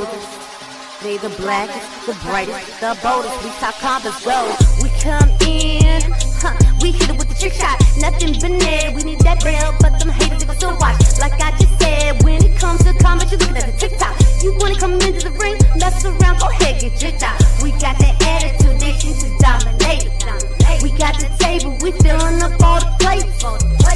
boldest. They the blackest, the brightest, the boldest. We talk combos, bro. We come in, we hit it with the trick shot. Nothing but net. We need that bell, but them haters they gon' still watch. Like I just said, when it comes to combos, you looking at the TikTok. You wanna come into the ring, mess around, go ahead, get tricked out. We got that attitude, they seem to dominate. We got the table, we filling up all the plates.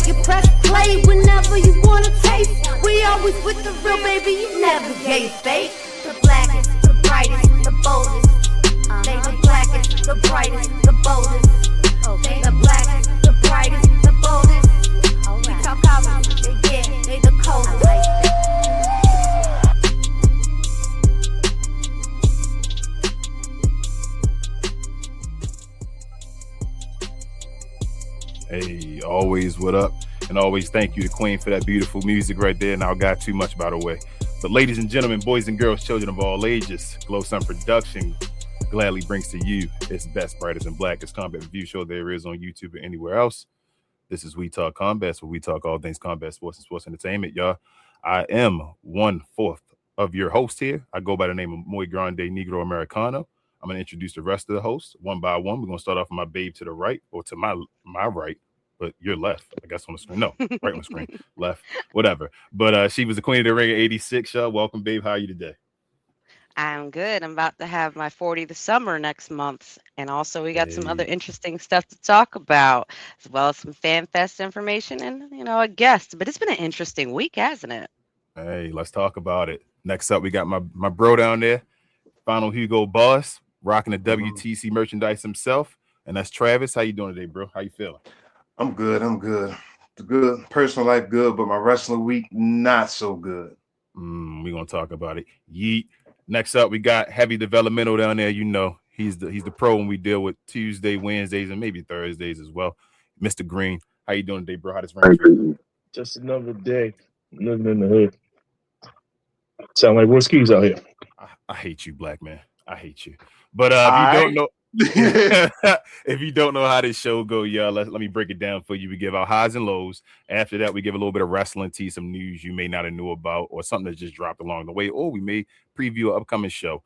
You press play whenever you wanna taste. We always with the real, baby, you never gave fake. The blackest, the brightest, the boldest. They the blackest, the brightest, the boldest. They the blackest, the brightest, the boldest. We talk combos, yeah, they the coldest. Hey, always what up? And always thank you to Queen for that beautiful music right there. Now I got too much, by the way. But ladies and gentlemen, boys and girls, children of all ages, Glow Sun Production gladly brings to you its best, brightest, and blackest combat review show there is on YouTube or anywhere else. This is We Talk Combat, where we talk all things combat sports and sports entertainment, y'all. I am 1/4 of your host here. I go by the name of Muy Grande Negro Americano. I'm going to introduce the rest of the hosts one by one. We're going to start off with my babe to the right, or to my right, but you're left, I guess, on the screen. No, right on the screen, left, whatever. But she was the queen of the ring at 86, y'all. Welcome, babe. How are you today? I'm good. I'm about to have my 40th summer next month. And also we got some other interesting stuff to talk about, as well as some fan fest information and, a guest. But it's been an interesting week, hasn't it? Hey, let's talk about it. Next up, we got my bro down there, Final Hugo Boss, rocking the WTC merchandise himself. And that's Travis. How you doing today, bro? How you feeling? I'm good. Good. Personal life good, but my wrestling week not so good. We're gonna talk about it. Yeet. Next up, we got Heavy Developmental down there. He's the pro when we deal with Tuesday, Wednesdays, and maybe Thursdays as well. Mr. Green, how you doing today, bro? How does ring? Just another day living in the hood. Sound like we're skis out here. I hate you, black man. I hate you. But if you don't know how this show go, y'all, let me break it down for you. We give our highs and lows. After that, we give a little bit of wrestling tea, some news you may not have knew about, or something that just dropped along the way, or we may preview an upcoming show.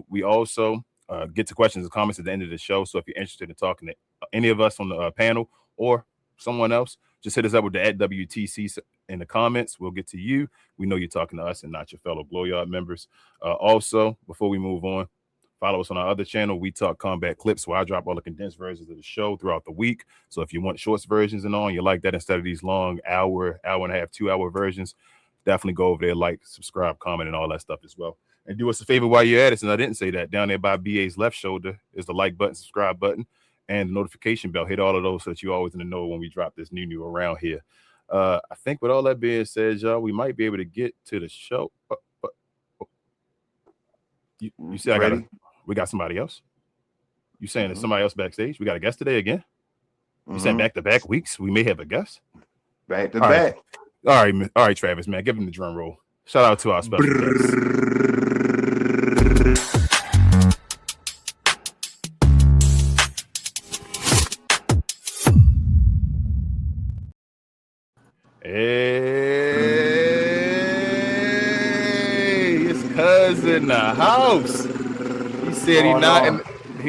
We also get to questions and comments at the end of the show. So if you're interested in talking to any of us on the panel or someone else, just hit us up with the @WTC in the comments. We'll get to you. We know you're talking to us and not your fellow Glow Yard members. Also, before we move on, follow us on our other channel, We Talk Combat Clips, where I drop all the condensed versions of the show throughout the week. So if you want shorts versions and all, you like that instead of these long hour and a half, 2 hour versions, definitely go over there, like, subscribe, comment, and all that stuff as well. And do us a favor while you're at it, and I didn't say that, down there by BA's left shoulder is the like button, subscribe button, and the notification bell. Hit all of those so that you're always in the know when we drop this new around here. I think with all that being said, y'all, we might be able to get to the show. You said we got somebody else? You saying there's somebody else backstage? We got a guest today again? You saying back-to-back weeks? We may have a guest? Back to back. All right, Travis, man. Give him the drum roll. Shout out to our special guest. Hey, it's Cuz in the house. He said he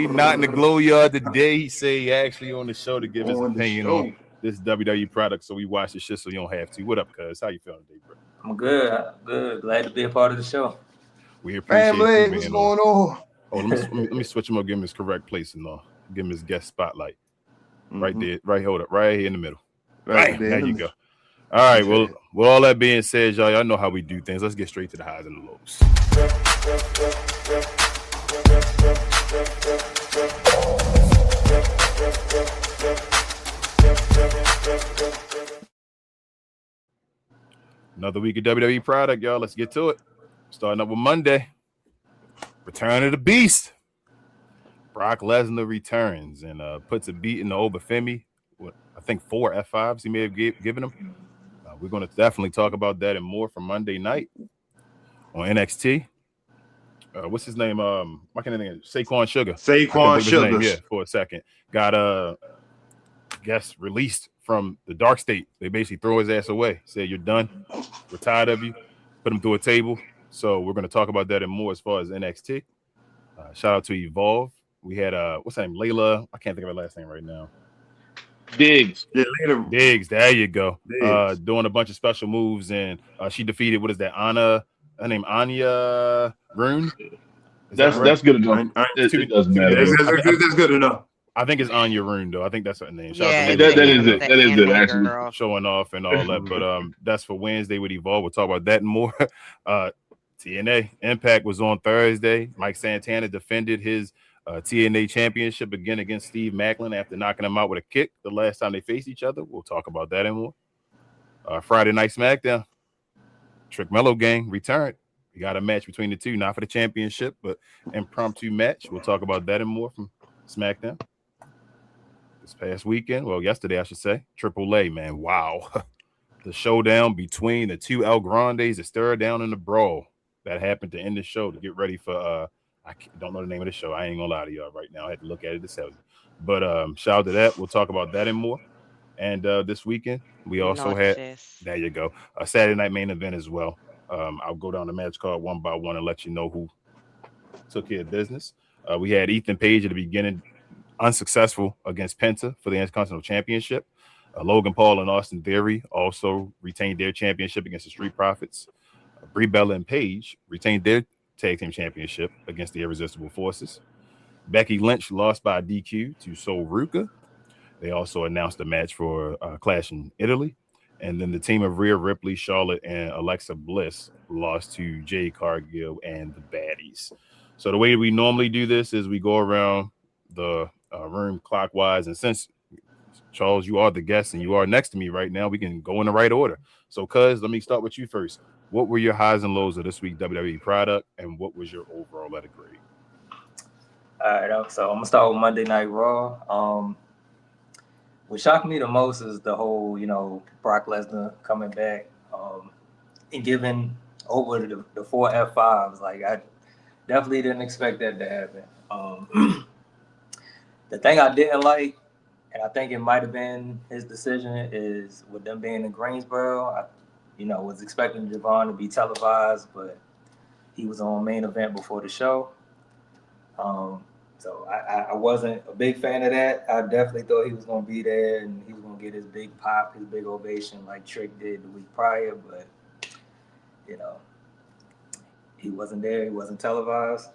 not in the Glow Yard today. He said he actually on the show to give his opinion on this WWE product, so we watch the shit so you don't have to. What up, Cuz? How you feeling today, bro? I'm good. Glad to be a part of the show. We appreciate you, man. What's going on? Oh, let me switch him up, give him his correct place and give him his guest spotlight. Right there, hold up, right here in the middle. Right there you go. All right, well, with all that being said, y'all know how we do things. Let's get straight to the highs and the lows. Another week of WWE product, y'all. Let's get to it. Starting up with Monday. Return of the Beast. Brock Lesnar returns and puts a beat in the Obafemi. I think 4 F5s he may have given him. We're going to definitely talk about that and more from Monday night on NXT. What's his name? Why can't I think of Saquon Sugar? Saquon Sugar. Yeah, for a second. Got guess released from the dark state. They basically throw his ass away. Said, you're done. We're tired of you. Put him through a table. So we're going to talk about that and more as far as NXT. Shout out to Evolve. We had what's her name? Layla. I can't think of her last name right now. Diggs. Yeah, later. Diggs. There you go. Diggs. Doing a bunch of special moves, and she defeated, what is that? Anna. Her name Anya Rune. That's good enough. It doesn't matter. That's good enough. I think it's Anya Rune, though. I think that's her name. Yeah, Shout out to that Layla is it. That is it, actually. Girl. showing off and all that. But that's for Wednesday with Evolve. We'll talk about that and more. TNA Impact was on Thursday. Mike Santana defended his TNA championship again against Steve Macklin after knocking him out with a kick the last time they faced each other. We'll talk about that and more. Friday Night SmackDown. Trick Mello gang returned. We got a match between the two, not for the championship, but impromptu match. We'll talk about that and more from SmackDown. This past weekend, well, yesterday, I should say, AAA, man, wow. The showdown between the two El Grandes that stirred down in the brawl that happened to end the show to get ready for, I don't know the name of the show. I ain't gonna lie to y'all right now. I had to look at it to tell you. But shout out to that. We'll talk about that and more. And this weekend, we also had, there you go, a Saturday night main event as well. I'll go down the match card one by one and let you know who took care of business. We had Ethan Page at the beginning, unsuccessful against Penta for the Intercontinental Championship. Logan Paul and Austin Theory also retained their championship against the Street Profits. Brie Bella and Paige retained their tag team championship against the Irresistible Forces. Becky Lynch lost by DQ to Sol Ruca. They also announced a match for Clash in Italy. And then the team of Rhea Ripley, Charlotte, and Alexa Bliss lost to Jade Cargill and the Baddies. So the way we normally do this is we go around the room clockwise. And since, Charles, you are the guest and you are next to me right now, we can go in the right order. So, Cuz, let me start with you first. What were your highs and lows of this week's WWE product, and what was your overall letter grade? All right, so I'm gonna start with Monday Night Raw. What shocked me the most is the whole, Brock Lesnar coming back and giving over the 4 F5s. Like, I definitely didn't expect that to happen. The thing I didn't like, and I think it might have been his decision, is with them being in Greensboro, I was expecting Javon to be televised, but he was on main event before the show. So I wasn't a big fan of that. I definitely thought he was going to be there and he was going to get his big pop, his big ovation like Trick did the week prior, but, he wasn't there. He wasn't televised.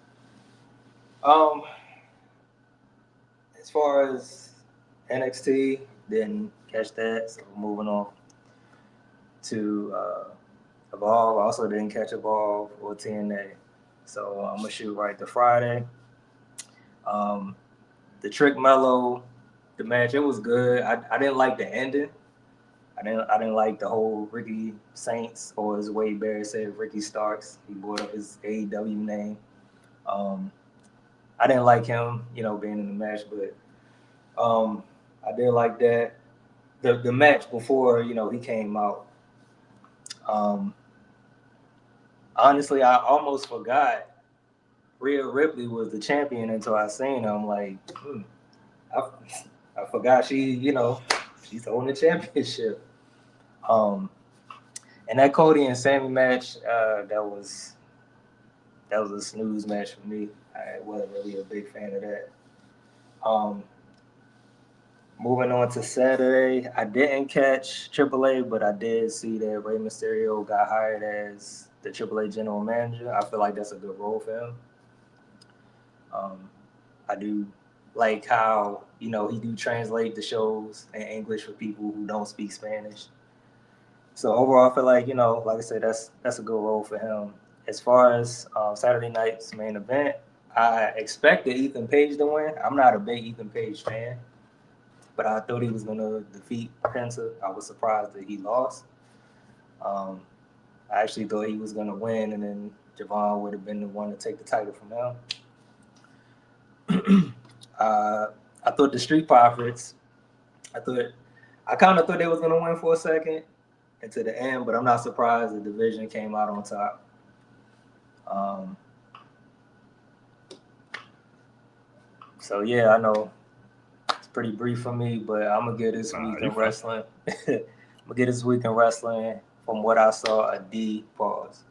As far as NXT, didn't catch that, so moving on to Evolve. I also didn't catch Evolve or TNA, so I'm going to shoot right to Friday. The Trick Mello, the match, it was good. I didn't like the ending. I didn't like the whole Ricky Saints, or as Wade Barrett said, Ricky Starks. He brought up his AEW name. I didn't like him, being in the match, but I did like that. The match before, he came out. Honestly, I almost forgot Rhea Ripley was the champion until I seen her. I'm like, I forgot she's holding the championship. And that Cody and Sammy match, that was a snooze match for me. I wasn't really a big fan of that. Moving on to Saturday, I didn't catch AAA, but I did see that Rey Mysterio got hired as the AAA general manager. I feel like that's a good role for him. I do like how, he do translate the shows in English for people who don't speak Spanish. So overall, I feel like, like I said, that's a good role for him. As far as Saturday night's main event, I expected Ethan Page to win. I'm not a big Ethan Page fan, but I thought he was going to defeat Penta. I was surprised that he lost. I actually thought he was going to win, and then Javon would have been the one to take the title from him. I thought the Street Profits, I kind of thought they was going to win for a second and to the end, but I'm not surprised the division came out on top. So, yeah, I know it's pretty brief for me, but I'm going to give this week in wrestling. I'm going to give this week in wrestling, from what I saw, a D pause.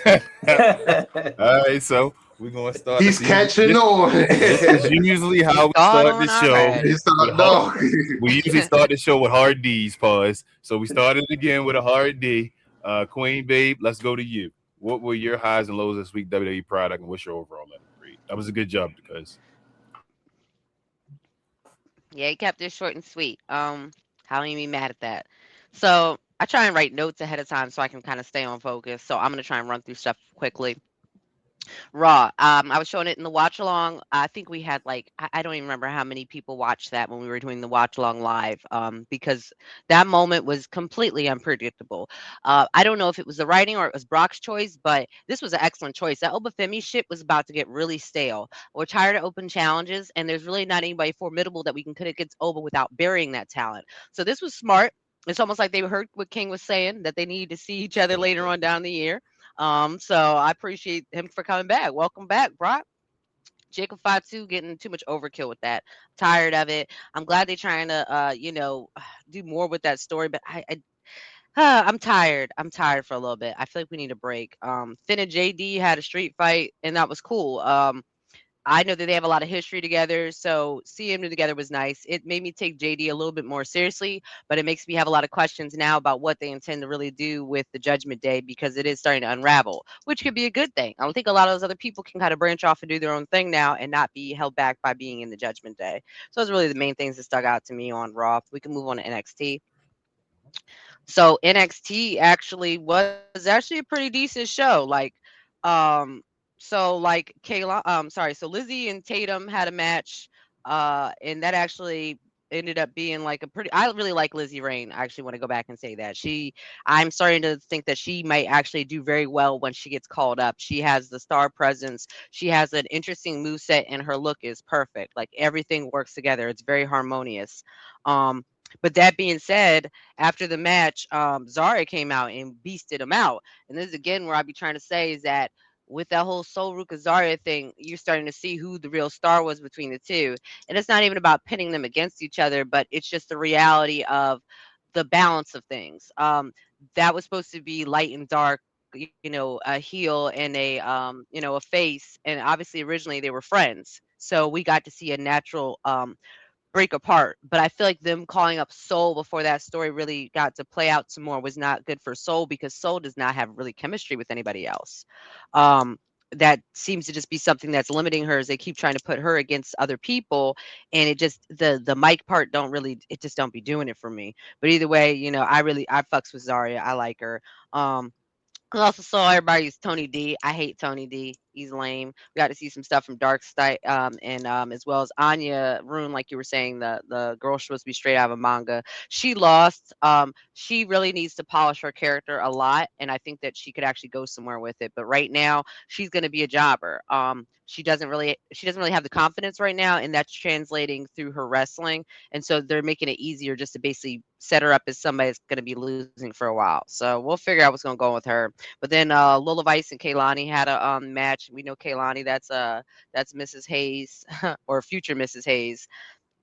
All right, so we're gonna start. He's catching on. This is usually how we Caught start on the show. already. He start, with no. hard, we usually start the show with hard D's, pause. So we started again with a hard D. Queen Babe, let's go to you. What were your highs and lows this week, WWE product, and what's your overall grade? That was a good job because Yeah, he kept it short and sweet. How can you be mad at that? So I try and write notes ahead of time so I can kind of stay on focus. So I'm gonna try and run through stuff quickly. Raw. I was showing it in the watch along. I think we had like I don't even remember how many people watched that when we were doing the watch along live. Because that moment was completely unpredictable. I don't know if it was the writing or it was Brock's choice, but this was an excellent choice. That Obafemi shit was about to get really stale. We're tired of open challenges, and there's really not anybody formidable that we can put against Oba without burying that talent. So this was smart. It's almost like they heard what King was saying, that they needed to see each other later on down the year. So I appreciate him for coming back. Welcome back, Brock. Jacob Fatu getting too much overkill with that. Tired of it. I'm glad they're trying to, do more with that story, but I'm tired. I'm tired for a little bit. I feel like we need a break. Finn and JD had a street fight, and that was cool. I know that they have a lot of history together, so seeing them together was nice. It made me take JD a little bit more seriously, but it makes me have a lot of questions now about what they intend to really do with the Judgment Day because it is starting to unravel, which could be a good thing. I think a lot of those other people can kind of branch off and do their own thing now and not be held back by being in the Judgment Day. So those are really the main things that stuck out to me on Raw. We can move on to NXT. So NXT actually was actually a pretty decent show. So Lizzie and Tatum had a match, and that actually ended up being like a pretty. I really like Lizzie Rain. I actually want to go back and say that I'm starting to think that she might actually do very well when she gets called up. She has the star presence. She has an interesting moveset, and her look is perfect. Like everything works together. It's very harmonious. But that being said, after the match, Zara came out and beasted him out. And this is again where I'd be trying to say is that with that whole Sol Ruka Zarya thing, you're starting to see who the real star was between the two. And it's not even about pitting them against each other, but it's just the reality of the balance of things. That was supposed to be light and dark, a heel and a face. And obviously originally they were friends. So we got to see a natural break apart. But I feel like them calling up Soul before that story really got to play out some more was not good for Soul because Soul does not have really chemistry with anybody else. That seems to just be something that's limiting her as they keep trying to put her against other people, and it just the mic part it just don't be doing it for me. But either way, I fucks with Zarya. I like her. I also saw everybody's Tony D. I hate Tony D. He's lame. We got to see some stuff from Dark Side, and as well as Anya Rune, like you were saying, the girl supposed to be straight out of a manga. She lost. She really needs to polish her character a lot, and I think that she could actually go somewhere with it. But right now, she's going to be a jobber. She doesn't really have the confidence right now, and that's translating through her wrestling. And so they're making it easier just to basically set her up as somebody that's going to be losing for a while. So we'll figure out what's going to go with her. But then Lola Vice and Kaylani had a match. We know Kaylani, that's Mrs. Hayes or future Mrs. Hayes.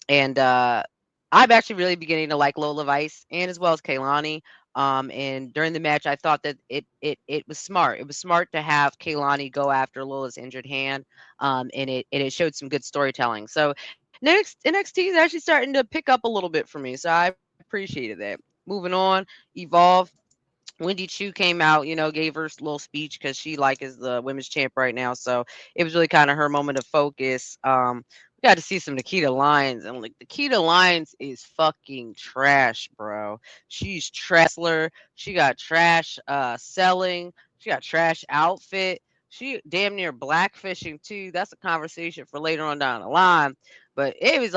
And I'm actually really beginning to like Lola Vice and as well as Kaylani. And during the match, I thought that it was smart. It was smart to have Kaylani go after Lola's injured hand. And it showed some good storytelling. So next NXT is actually starting to pick up a little bit for me. So I appreciated that. Moving on, Evolve. Wendy Chu came out, gave her little speech because she is the women's champ right now. So it was really kind of her moment of focus. We got to see some Nikita Lyons, and Nikita Lyons is fucking trash, bro. She's trashler. She got trash selling. She got trash outfit. She damn near blackfishing too. That's a conversation for later on down the line. But it was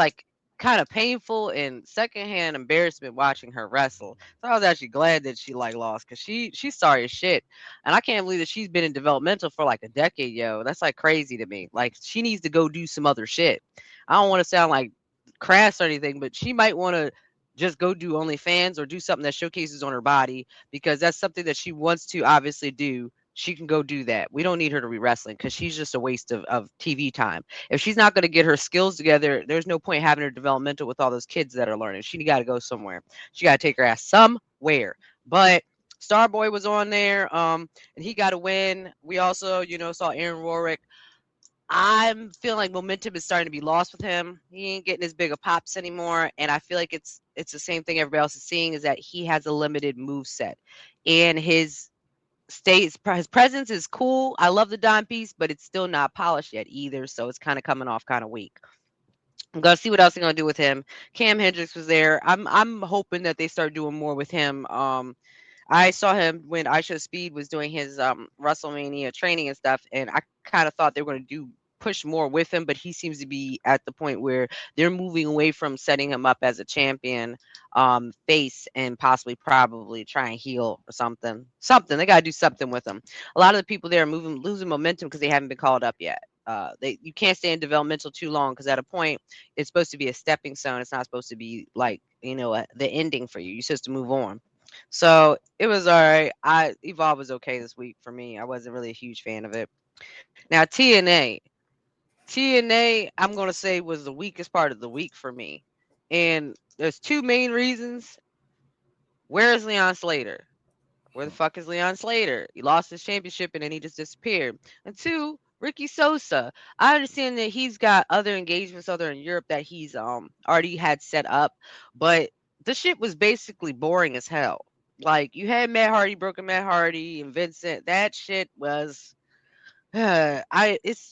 kind of painful and secondhand embarrassment watching her wrestle. So I was actually glad that she lost because she's sorry as shit. And I can't believe that she's been in developmental for a decade, yo. That's crazy to me. She needs to go do some other shit. I don't want to sound crass or anything, but she might want to just go do OnlyFans or do something that showcases on her body because that's something that she wants to obviously do. She can go do that. We don't need her to be wrestling because she's just a waste of TV time. If she's not going to get her skills together, there's no point having her developmental with all those kids that are learning. She got to go somewhere. She got to take her ass somewhere. But Starboy was on there, and he got a win. We also, saw Aaron Warwick. I'm feeling like momentum is starting to be lost with him. He ain't getting as big of pops anymore, and I feel like it's the same thing everybody else is seeing, is that he has a limited move set, and his presence is cool. I love the dime piece, but it's still not polished yet either, so it's kind of coming off kind of weak. I'm gonna see what else they're gonna do with him. Cam Hendricks was there. I'm hoping that they start doing more with him. I saw him when Aisha Speed was doing his WrestleMania training and stuff, and I kind of thought they were going to push more with him, but he seems to be at the point where they're moving away from setting him up as a champion face and possibly probably try and heal or something. They got to do something with him. A lot of the people there are losing momentum because they haven't been called up yet. You can't stay in developmental too long, because at a point it's supposed to be a stepping stone. It's not supposed to be like the ending for you. You're supposed to move on. So it was all right. Evolve was okay this week for me. I wasn't really a huge fan of it. Now TNA, I'm gonna say was the weakest part of the week for me, and there's two main reasons. Where is Leon Slater? Where the fuck is Leon Slater? He lost his championship and then he just disappeared. And two, Ricky Sosa. I understand that he's got other engagements other in Europe that he's already had set up, but the shit was basically boring as hell. Like, you had Matt Hardy, Broken Matt Hardy, and Vincent. That shit was it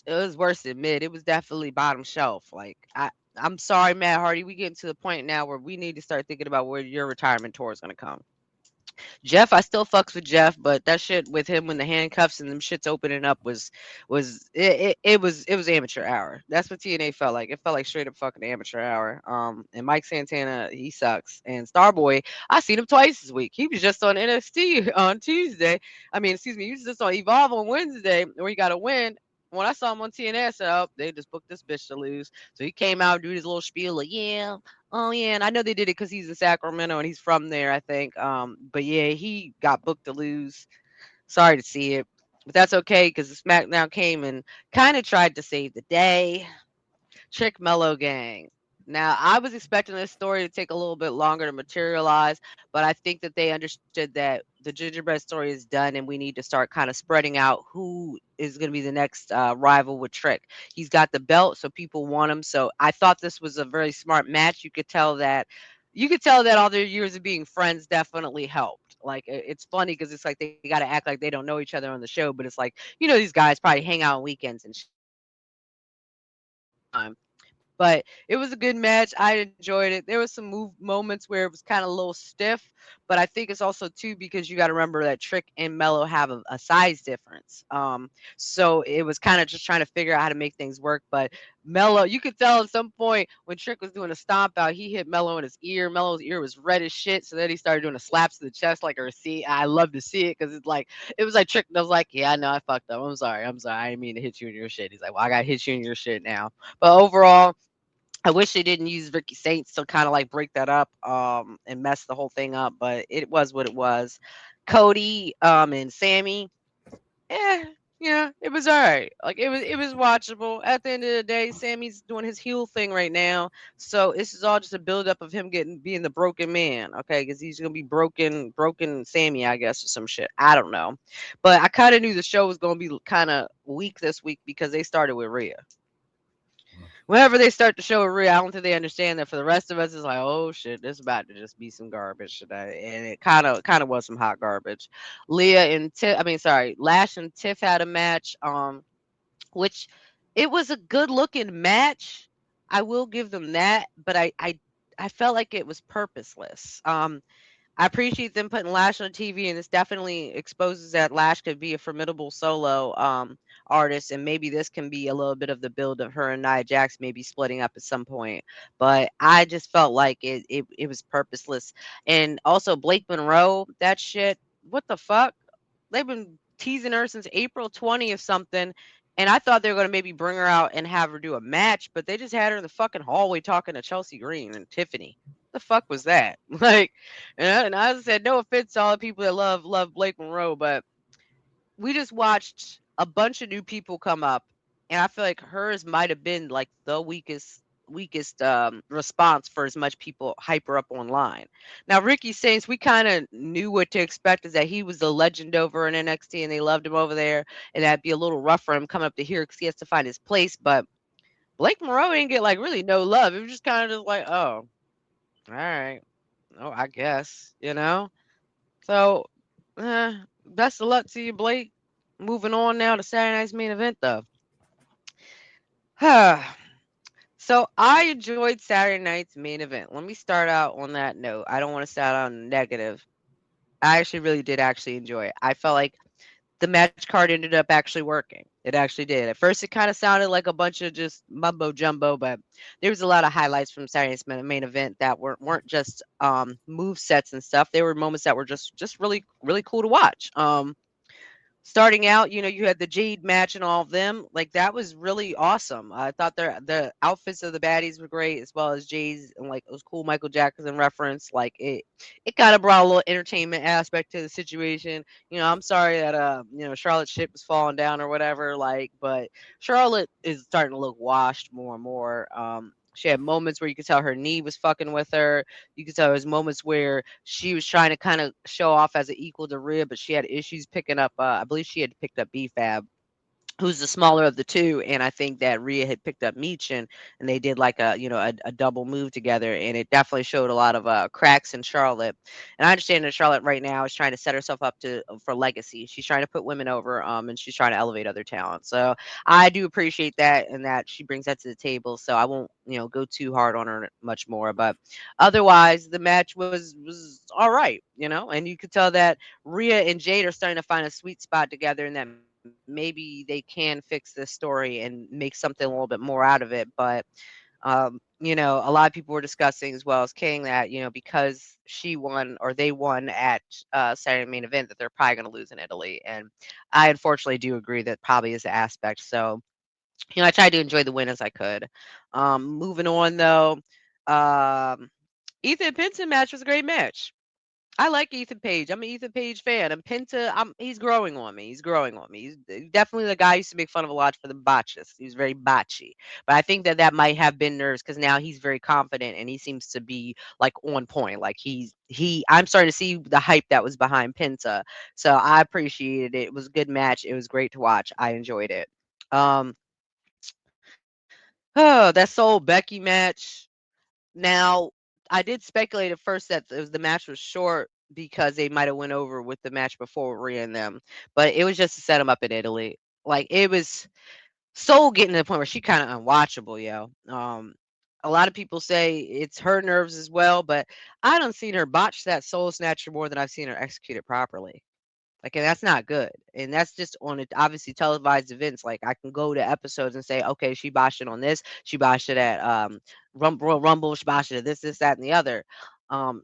was worse than mid. It was definitely bottom shelf. Like, I'm sorry, Matt Hardy. We getting to the point now where we need to start thinking about where your retirement tour is gonna come. Jeff, I still fucks with Jeff, but that shit with him when the handcuffs and them shits opening up was amateur hour. That's what TNA felt like. It felt like straight up fucking amateur hour. And Mike Santana, he sucks. And Starboy, I seen him twice this week. He was just on NXT on Tuesday. He was just on Evolve on Wednesday where he got a win. When I saw him on TNA, I said, "Oh, they just booked this bitch to lose." So he came out and do his little spiel like, "Yeah, oh yeah," and I know they did it because he's in Sacramento and he's from there, I think. But yeah, he got booked to lose. Sorry to see it, but that's okay because the SmackDown came and kind of tried to save the day. Trick Mellow Gang. Now, I was expecting this story to take a little bit longer to materialize, but I think that they understood that the gingerbread story is done and we need to start kind of spreading out who is going to be the next rival with Trick. He's got the belt, so people want him. So I thought this was a very smart match. You could tell that all their years of being friends definitely helped. Like, it's funny because it's like they got to act like they don't know each other on the show, but it's like, these guys probably hang out on weekends and but it was a good match. I enjoyed it. There was some moments where it was kind of a little stiff, but I think it's also too because you got to remember that Trick and Mello have a size difference. So it was kind of just trying to figure out how to make things work. But Mello, you could tell at some point when Trick was doing a stomp out, he hit Mello in his ear. Mello's ear was red as shit. So then he started doing a slaps to the chest like a receipt. I love to see it because it was like Trick was like, "Yeah, I know I fucked up. I'm sorry. I didn't mean to hit you in your shit." He's like, "Well, I got to hit you in your shit now." But overall, I wish they didn't use Ricky Saints to kind of like break that up and mess the whole thing up, but it was what it was. Cody and Sammy, it was all right. Like, it was watchable. At the end of the day, Sammy's doing his heel thing right now, so this is all just a buildup of him being the broken man, okay? Because he's gonna be broken Sammy, I guess, or some shit. I don't know, but I kind of knew the show was gonna be kind of weak this week because they started with Rhea. Whenever they start to show a Rhea, I don't think they understand that for the rest of us, it's like, oh shit, this is about to just be some garbage today. And it kind of was some hot garbage. Lash and Tiff had a match, which it was a good looking match. I will give them that, but I felt like it was purposeless. I appreciate them putting Lash on TV, and this definitely exposes that Lash could be a formidable solo artist, and maybe this can be a little bit of the build of her and Nia Jax maybe splitting up at some point. But I just felt like it was purposeless. And also Blake Monroe, that shit, what the fuck? They've been teasing her since April 20th something. And I thought they were going to maybe bring her out and have her do a match, but they just had her in the fucking hallway talking to Chelsea Green and Tiffany. The fuck was that? Like, and I said, no offense to all the people that love Blake Monroe, but we just watched a bunch of new people come up, and I feel like hers might have been like the weakest weakest response for as much people hype her up online. Now, Ricky Saints, we kind of knew what to expect, is that he was the legend over in NXT and they loved him over there, and that'd be a little rough for him coming up to here because he has to find his place. But Blake Moreau didn't get like really no love. It was just kind of just like, oh, all right, oh, I guess, you know. So, best of luck to you, Blake. Moving on now to Saturday night's main event, though. So I enjoyed Saturday night's main event. Let me start out on that note. I don't want to start out negative. I actually really did actually enjoy it. I felt like the match card ended up actually working. It actually did. At first, it kind of sounded like a bunch of just mumbo jumbo, but there was a lot of highlights from Saturday's main event that weren't just move sets and stuff. They were moments that were just really really cool to watch. Starting out, you had the Jade match and all of them. Like, that was really awesome. I thought the outfits of the baddies were great, as well as Jade's, and like it was cool Michael Jackson reference. Like it kind of brought a little entertainment aspect to the situation. I'm sorry that Charlotte's ship was falling down or whatever. Like, but Charlotte is starting to look washed more and more. She had moments where you could tell her knee was fucking with her. You could tell there was moments where she was trying to kind of show off as an equal to Rhea, but she had issues picking up. I believe she had picked up B-Fab, who's the smaller of the two, and I think that Rhea had picked up Meechin, and they did like a double move together, and it definitely showed a lot of cracks in Charlotte. And I understand that Charlotte right now is trying to set herself up for legacy. She's trying to put women over, and she's trying to elevate other talent. So I do appreciate that, and that she brings that to the table. So I won't go too hard on her much more, but otherwise the match was all right, and you could tell that Rhea and Jade are starting to find a sweet spot together, and that maybe they can fix this story and make something a little bit more out of it. But a lot of people were discussing, as well as King, that because she won or they won at Saturday main event, that they're probably going to lose in Italy. And I unfortunately do agree that probably is the aspect. So I tried to enjoy the win as I could. Moving on though, Ethan Pinson match was a great match. I like Ethan Page. I'm an Ethan Page fan. And Penta, he's growing on me. He's growing on me. He's definitely the guy I used to make fun of a lot for the botches. He was very botchy. But I think that might have been nerves because now he's very confident and he seems to be like on point. Like I'm starting to see the hype that was behind Penta. So I appreciated it. It was a good match. It was great to watch. I enjoyed it. That Soul Becky match. Now, I did speculate at first that the match was short because they might have went over with the match before Rhea and them, but it was just to set them up in Italy. Like, it was Soul getting to the point where she kind of unwatchable, yo. A lot of people say it's her nerves as well, but I don't seen her botch that Soul Snatcher more than I've seen her execute it properly. Like, and that's not good. And that's just on it, obviously televised events. Like, I can go to episodes and say, okay, she botched it on this. She botched it at Royal Rumble. She botched it at this, that, and the other.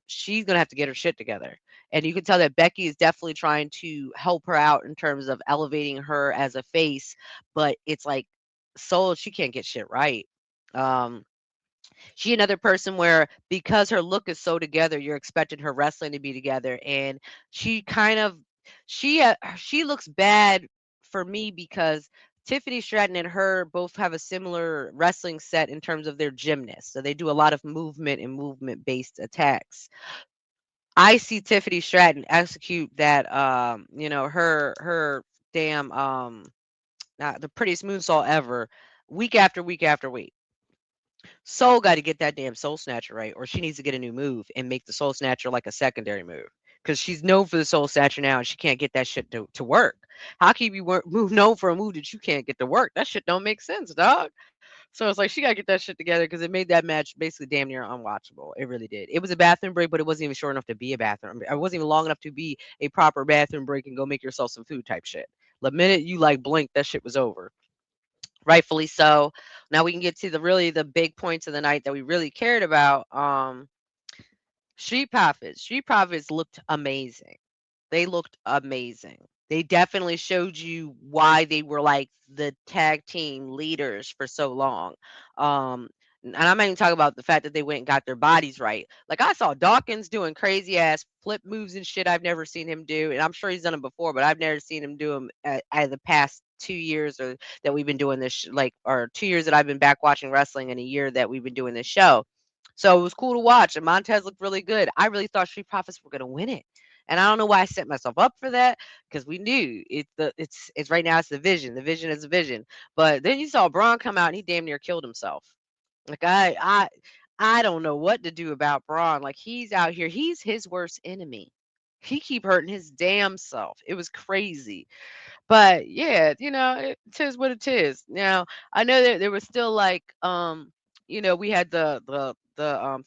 She's going to have to get her shit together. And you can tell that Becky is definitely trying to help her out in terms of elevating her as a face. But it's like, Soul, she can't get shit right. She another person where, because her look is so together, you're expecting her wrestling to be together. And she kind of, she looks bad for me because Tiffany Stratton and her both have a similar wrestling set in terms of their gymnasts. So they do a lot of movement and movement-based attacks. I see Tiffany Stratton execute that, her damn, not the prettiest moonsault ever, week after week after week. Soul got to get that damn Soul Snatcher right, or she needs to get a new move and make the Soul Snatcher like a secondary move. Because she's known for the Soul Snatcher now, and she can't get that shit to work. How can you be known for a move that you can't get to work? That shit don't make sense, dog. So it's like she got to get that shit together because it made that match basically damn near unwatchable. It really did. It was a bathroom break, but it wasn't even short enough to be a bathroom. It wasn't even long enough to be a proper bathroom break and go make yourself some food type shit. The minute you like blinked, that shit was over. Rightfully so. Now we can get to the big points of the night that we really cared about. Street Profits. Street Profits looked amazing. They looked amazing. They definitely showed you why they were like the tag team leaders for so long. And I'm not even talking about the fact that they went and got their bodies right. Like, I saw Dawkins doing crazy ass flip moves and shit I've never seen him do. And I'm sure he's done them before, but I've never seen him do them at the past 2 years or that we've been doing this, or 2 years that I've been back watching wrestling, and a year that we've been doing this show. So it was cool to watch, and Montez looked really good. I really thought Street Profits were gonna win it, and I don't know why I set myself up for that because we knew it's right now it's the Vision. The Vision is the Vision, but then you saw Braun come out and he damn near killed himself. Like I don't know what to do about Braun. Like he's out here, he's his worst enemy. He keep hurting his damn self. It was crazy. But yeah, it tis what it is. Now, I know that there was still like we had the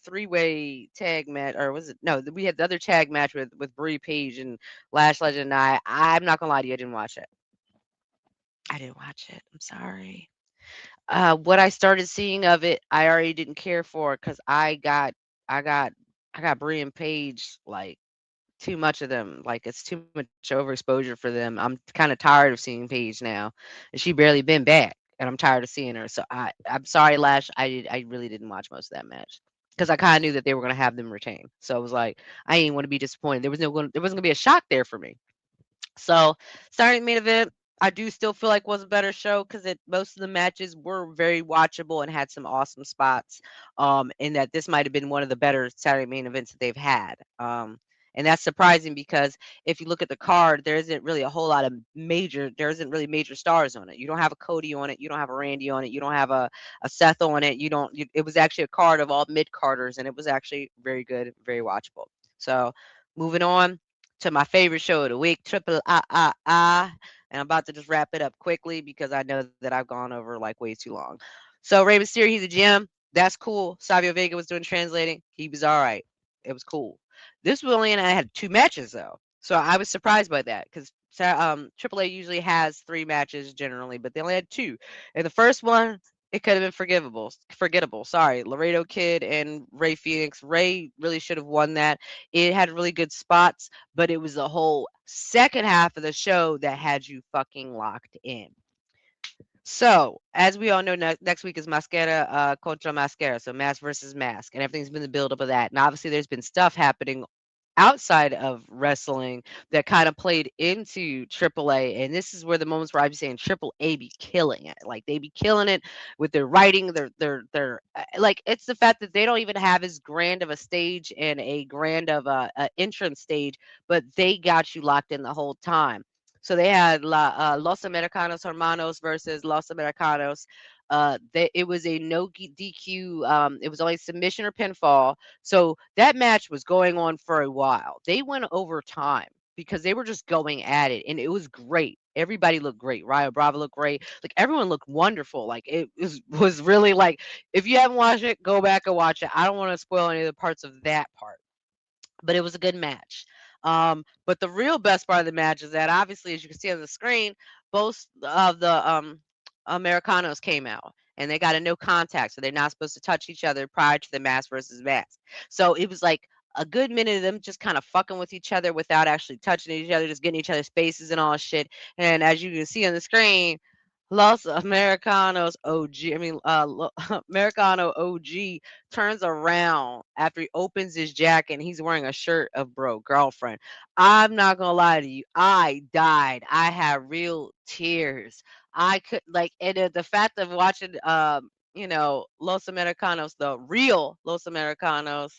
three-way tag match, or was it no, we had the other tag match with Brie Page and Lash Legend and I'm not gonna lie to you, I didn't watch it. I didn't watch it. I'm sorry. What I started seeing of it, I already didn't care for because I got I got Brie and Paige like too much of them. Like it's too much overexposure for them. I'm kind of tired of seeing Paige now, and she barely been back, and I'm tired of seeing her. So I'm sorry, Lash. I really didn't watch most of that match because I kind of knew that they were gonna have them retain. So I was like, I didn't want to be disappointed. There wasn't gonna be a shock there for me. So, starting main event, I do still feel like was a better show because most of the matches were very watchable and had some awesome spots. And that this might have been one of the better Saturday main events that they've had. And that's surprising because if you look at the card, there isn't really a whole lot of there isn't really major stars on it. You don't have a Cody on it. You don't have a Randy on it. You don't have a Seth on it. It was actually a card of all mid carders, and it was actually very good, very watchable. So, moving on to my favorite show of the week, Triple I. And I'm about to just wrap it up quickly because I know that I've gone over like way too long. So Rey Mysterio, he's a GM. That's cool. Savio Vega was doing translating. He was all right. It was cool. This was only, and I had 2 matches though. So I was surprised by that because AAA usually has 3 matches generally, but they only had 2. And the first one, it could have been forgettable. Sorry, Laredo Kid and Ray Phoenix. Ray really should have won that. It had really good spots, but it was the whole second half of the show that had you fucking locked in. So, as we all know, next week is Mascara contra Mascara, so mask versus mask, and everything's been the buildup of that. And obviously, there's been stuff happening outside of wrestling that kind of played into AAA, and this is where the moments where I'd be saying AAA be killing it. Like they be killing it with their writing, their like it's the fact that they don't even have as grand of a stage and a grand of a entrance stage, but they got you locked in the whole time. So they had Los Americanos Hermanos versus Los Americanos. It was a no DQ. It was only submission or pinfall. So that match was going on for a while. They went over time because they were just going at it, and it was great. Everybody looked great. Raya Bravo looked great. Like everyone looked wonderful. Like it was really like if you haven't watched it, go back and watch it. I don't want to spoil any of the parts of that part, but it was a good match. But the real best part of the match is that obviously, as you can see on the screen, both of the Americanos came out and they got a no contact, so they're not supposed to touch each other prior to the mask versus mask. So it was like a good minute of them just kind of fucking with each other without actually touching each other, just getting each other's faces and all shit. And as you can see on the screen, Los Americanos OG, Americano OG turns around after he opens his jacket and he's wearing a shirt of bro, girlfriend. I'm not gonna lie to you. I died. I had real tears. I could like, and the fact of watching, Los Americanos, the real Los Americanos,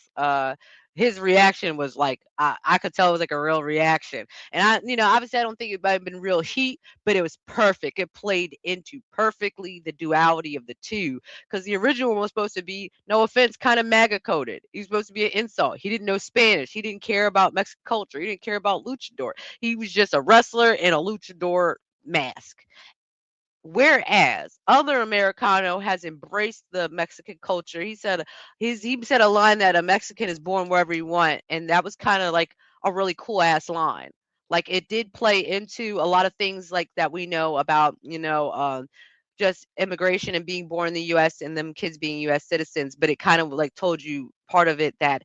his reaction was like, I could tell it was like a real reaction. And obviously I don't think it might have been real heat, but it was perfect. It played into perfectly the duality of the two. Because the original one was supposed to be, no offense, kind of MAGA coded. He was supposed to be an insult. He didn't know Spanish. He didn't care about Mexican culture. He didn't care about luchador. He was just a wrestler in a luchador mask. Whereas other Americano has embraced the Mexican culture. He said a line that a Mexican is born wherever you want, and that was kind of like a really cool ass line. Like it did play into a lot of things like that we know about, just immigration and being born in the U.S. and them kids being U.S. citizens. But it kind of like told you part of it that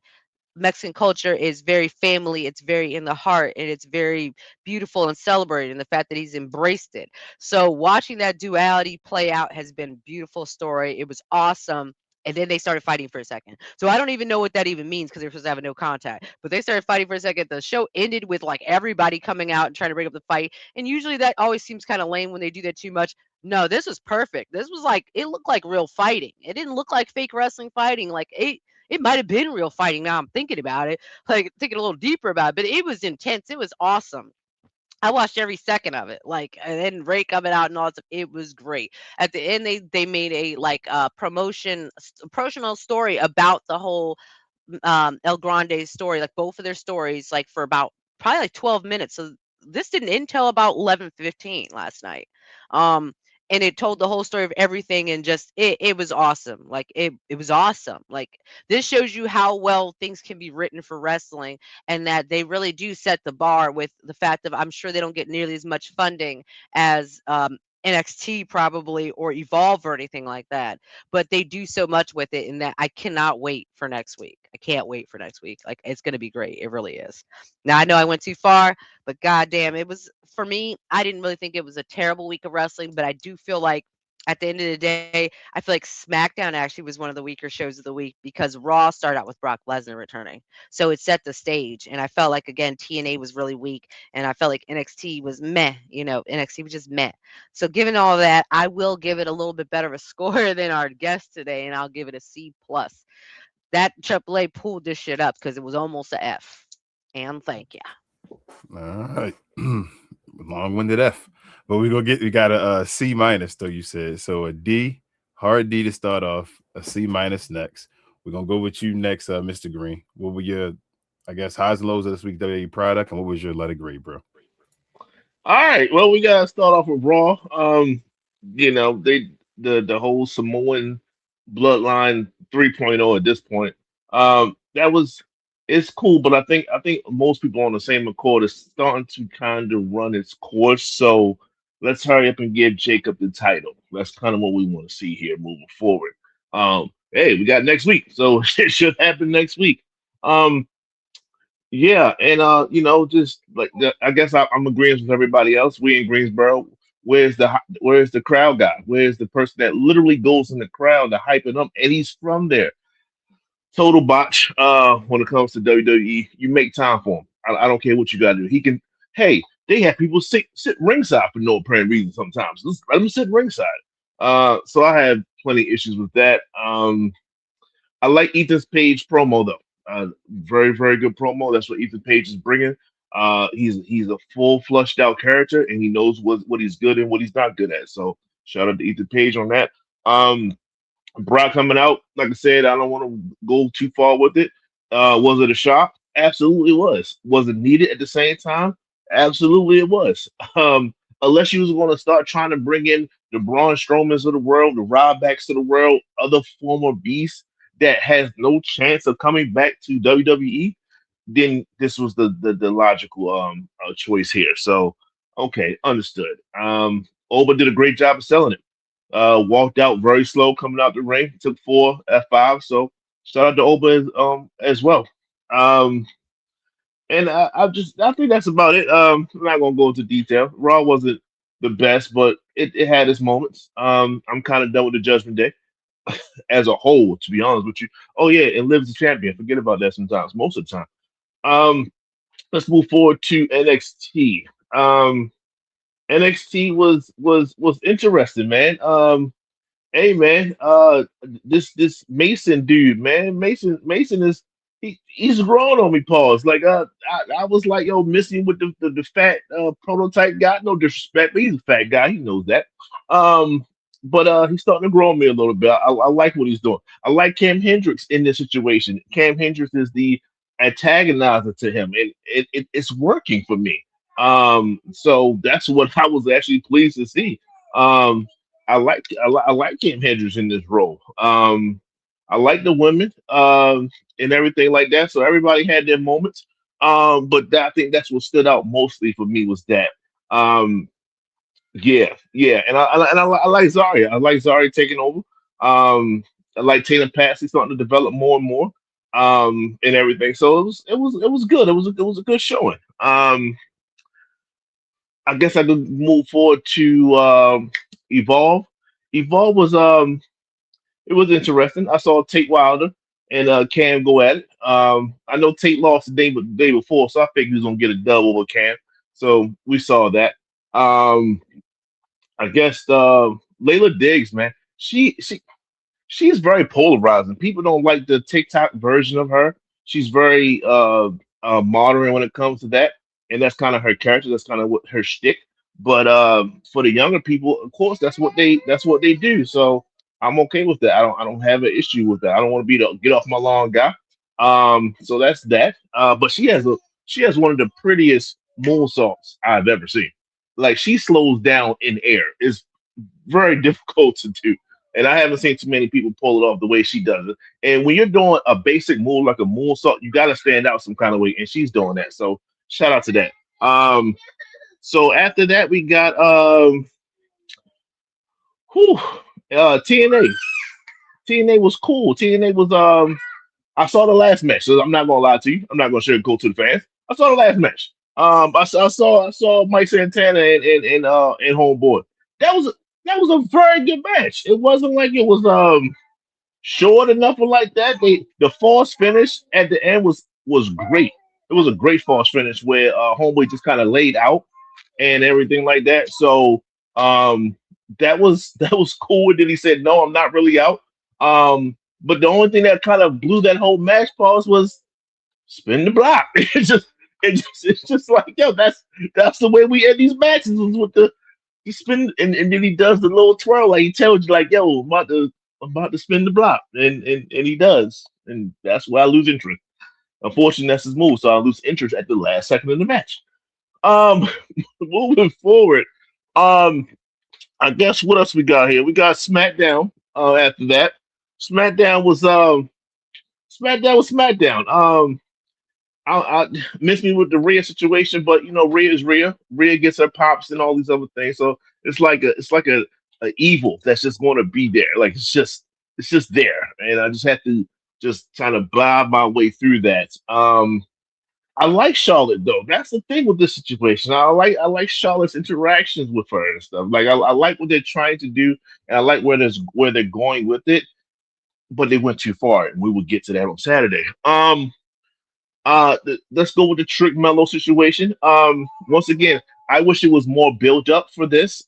Mexican culture is very family, it's very in the heart, and it's very beautiful and celebrated, and the fact that he's embraced it. So watching that duality play out has been a beautiful story. It was awesome. and then they started fighting for a second. So I don't even know what that even means because they're supposed to have a no contact. But they started fighting for a second. The show ended with like everybody coming out and trying to break up the fight. And usually that always seems kind of lame when they do that too much. No, this was perfect. This was like, it looked like real fighting. It didn't look like fake wrestling fighting. Like it might have been real fighting now I'm thinking about it, like thinking a little deeper about it, but it was intense. It was awesome. I watched every second of it, like, and then Ray coming out and all that stuff. It was great. At the end, they made a like promotional story about the whole El Grande's story, like both of their stories, like for about probably like 12 minutes. So this didn't end till about 11:15 last night. And it told the whole story of everything, and just it was awesome. Like it was awesome. Like this shows you how well things can be written for wrestling, and that they really do set the bar with the fact of I'm sure they don't get nearly as much funding as NXT probably or Evolve or anything like that, but they do so much with it, and that I cannot wait for next week. I can't wait for next week. Like it's gonna be great. It really is. Now I know I went too far, but goddamn, it was for me. I didn't really think it was a terrible week of wrestling, but I do feel like at the end of the day, I feel like SmackDown actually was one of the weaker shows of the week because Raw started out with Brock Lesnar returning. So it set the stage. And I felt like, again, TNA was really weak. And I felt like NXT was meh. NXT was just meh. So given all that, I will give it a little bit better of a score than our guest today. And I'll give it a C+. That AAA pulled this shit up because it was almost a F. And thank you. All right. Long-winded F. But we got a C minus though, you said. So a D, hard D to start off, a C minus next. We're gonna go with you next, Mr. Green. What were your, I guess, highs and lows of this week's WWE product, and what was your letter grade, bro? All right. Well, we gotta start off with Raw. The whole Samoan bloodline 3.0 at this point. It's cool, but I think most people on the same accord is starting to kind of run its course. So let's hurry up and give Jacob the title. That's kind of what we want to see here moving forward. Hey, we got next week, so it should happen next week. Yeah, and just like I guess I'm agreeing with everybody else. We in Greensboro. Where's the crowd guy? Where's the person that literally goes in the crowd to hype it up? And he's from there. Total botch. When it comes to WWE, you make time for him. I don't care what you got to do. He can. Hey, they have people sit ringside for no apparent reason. Sometimes let them sit ringside. So I have plenty of issues with that. I like Ethan Page's promo though. Very, very good promo. That's what Ethan Page is bringing. He's a full flushed out character, and he knows what he's good and what he's not good at. So shout out to Ethan Page on that. Brock coming out, like I said, I don't want to go too far with it. Was it a shock? Absolutely was. Was it needed at the same time? Absolutely it was. Unless you was going to start trying to bring in the Braun Strowmans of the world, the Rybacks of the world, other former beasts that has no chance of coming back to WWE, then this was the logical choice here. So okay, understood. Oba did a great job of selling it. Walked out very slow coming out the ring. Took 4 F5. So shout out to Oba as well. And I think that's about it. I'm not gonna go into detail. Raw wasn't the best, but it had its moments. I'm kind of done with the Judgment Day as a whole, to be honest with you. Oh yeah, and Liv's the champion. Forget about that sometimes, most of the time. Let's move forward to NXT. NXT was interesting, man. Hey man, this Mason dude, man, Mason is he's growing on me. Pause. Like I was like, yo, missing with the fat prototype guy. No disrespect, but he's a fat guy. He knows that. But he's starting to grow on me a little bit. I like what he's doing. I like Cam Hendricks in this situation. Cam Hendricks is the antagonizer to him, and it's working for me. So that's what I was actually pleased to see. I like Cam Hendricks in this role. I like the women and everything like that. So everybody had their moments. But I think that's what stood out mostly for me was that. Yeah, and I like Zarya. I like Zarya taking over. I like Taylor Patsy starting to develop more and more. And everything. So it was good. It was a good showing. I guess I could move forward to Evolve. Evolve was It was interesting. I saw Tate Wilder and Cam go at it. I know Tate lost the day before, so I figured he was gonna get a dub over Cam. So we saw that. Um, I guess Layla Diggs, man, she's very polarizing. People don't like the TikTok version of her. She's very modern when it comes to that, and that's kind of her character. That's kind of what her shtick. But for the younger people, of course, that's what they do. So I'm okay with that. I don't have an issue with that. I don't want to be the get off my lawn guy. So that's that. But she has one of the prettiest moonsaults I've ever seen. Like she slows down in air. It's very difficult to do. And I haven't seen too many people pull it off the way she does it. And when you're doing a basic move like a moonsault, you got to stand out some kind of way. And she's doing that. So shout out to that. So after that, we got whew, TNA. TNA was cool. TNA was I saw the last match, so I'm not gonna lie to you. I'm not gonna sugarcoat to the fans. I saw the last match. I saw Mike Santana and Homeboy. That was a very good match. It wasn't like it was short enough or like that. The false finish at the end was great. It was a great false finish where Homeboy just kind of laid out and everything like that. So that was cool. And then he said, "No, I'm not really out." But the only thing that kind of blew that whole match pause was spin the block. It's just like, yo, that's the way we end these matches is with the he spin and then he does the little twirl like he tells you like, yo, I'm about to spin the block. And he does. And that's where I lose interest. Unfortunately, that's his move, so I lose interest at the last second of the match. Um moving forward. I guess what else we got here? We got SmackDown after that. SmackDown was SmackDown. I miss me with the Rhea situation, but Rhea is Rhea. Rhea gets her pops and all these other things. So it's like a evil that's just going to be there. Like it's just there, and I just have to just kind of bob my way through that. I like Charlotte though. That's the thing with this situation. I like Charlotte's interactions with her and stuff. Like I like what they're trying to do, and I like where they're going with it. But they went too far, and we will get to that on Saturday. Let's go with the Trick Mello situation. Once again, I wish it was more built up for this.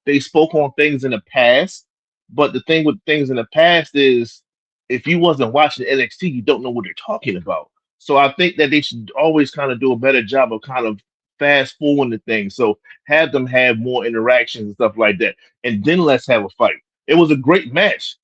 They spoke on things in the past, but the thing with things in the past is if you wasn't watching NXT, you don't know what they're talking about. So I think that they should always kind of do a better job of kind of fast forwarding the thing. So have them have more interactions and stuff like that, and then let's have a fight. It was a great match.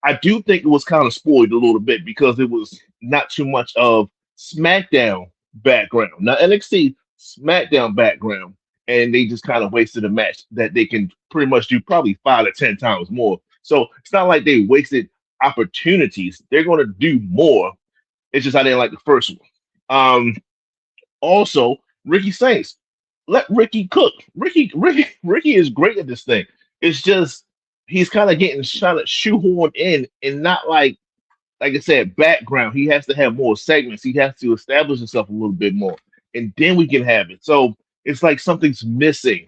I do think it was kind of spoiled a little bit because it was not too much of SmackDown background, not NXT, SmackDown background, and they just kind of wasted a match that they can pretty much do probably 5 to 10 times more. So it's not like they wasted opportunities. They're going to do more. It's just I didn't like the first one. Also, Ricky Saints, let Ricky cook. Ricky is great at this thing. It's just he's kind of getting trying to shoehorn in and not like I said, background. He has to have more segments. He has to establish himself a little bit more, and then we can have it. So it's like something's missing,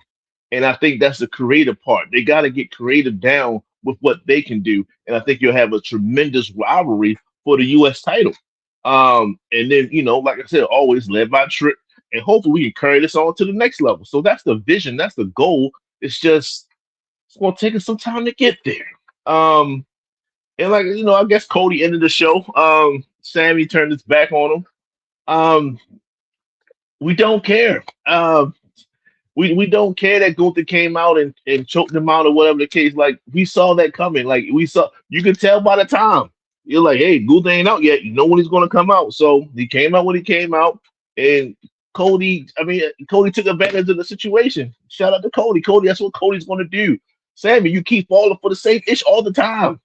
and I think that's the creative part. They got to get creative down with what they can do, and I think you'll have a tremendous rivalry for the U.S. title. And then like I said, always led by Trick, and hopefully we can carry this on to the next level. So that's the vision. That's the goal. It's going to take us some time to get there. And I guess Cody ended the show. Sammy turned his back on him. We don't care. We don't care that Gunther came out and choked him out or whatever the case. Like we saw that coming. Like you could tell by the time. You're like, hey, Gunther ain't out yet. You know when he's gonna come out. So he came out when he came out. And Cody took advantage of the situation. Shout out to Cody. Cody, that's what Cody's gonna do. Sammy, you keep falling for the same ish all the time.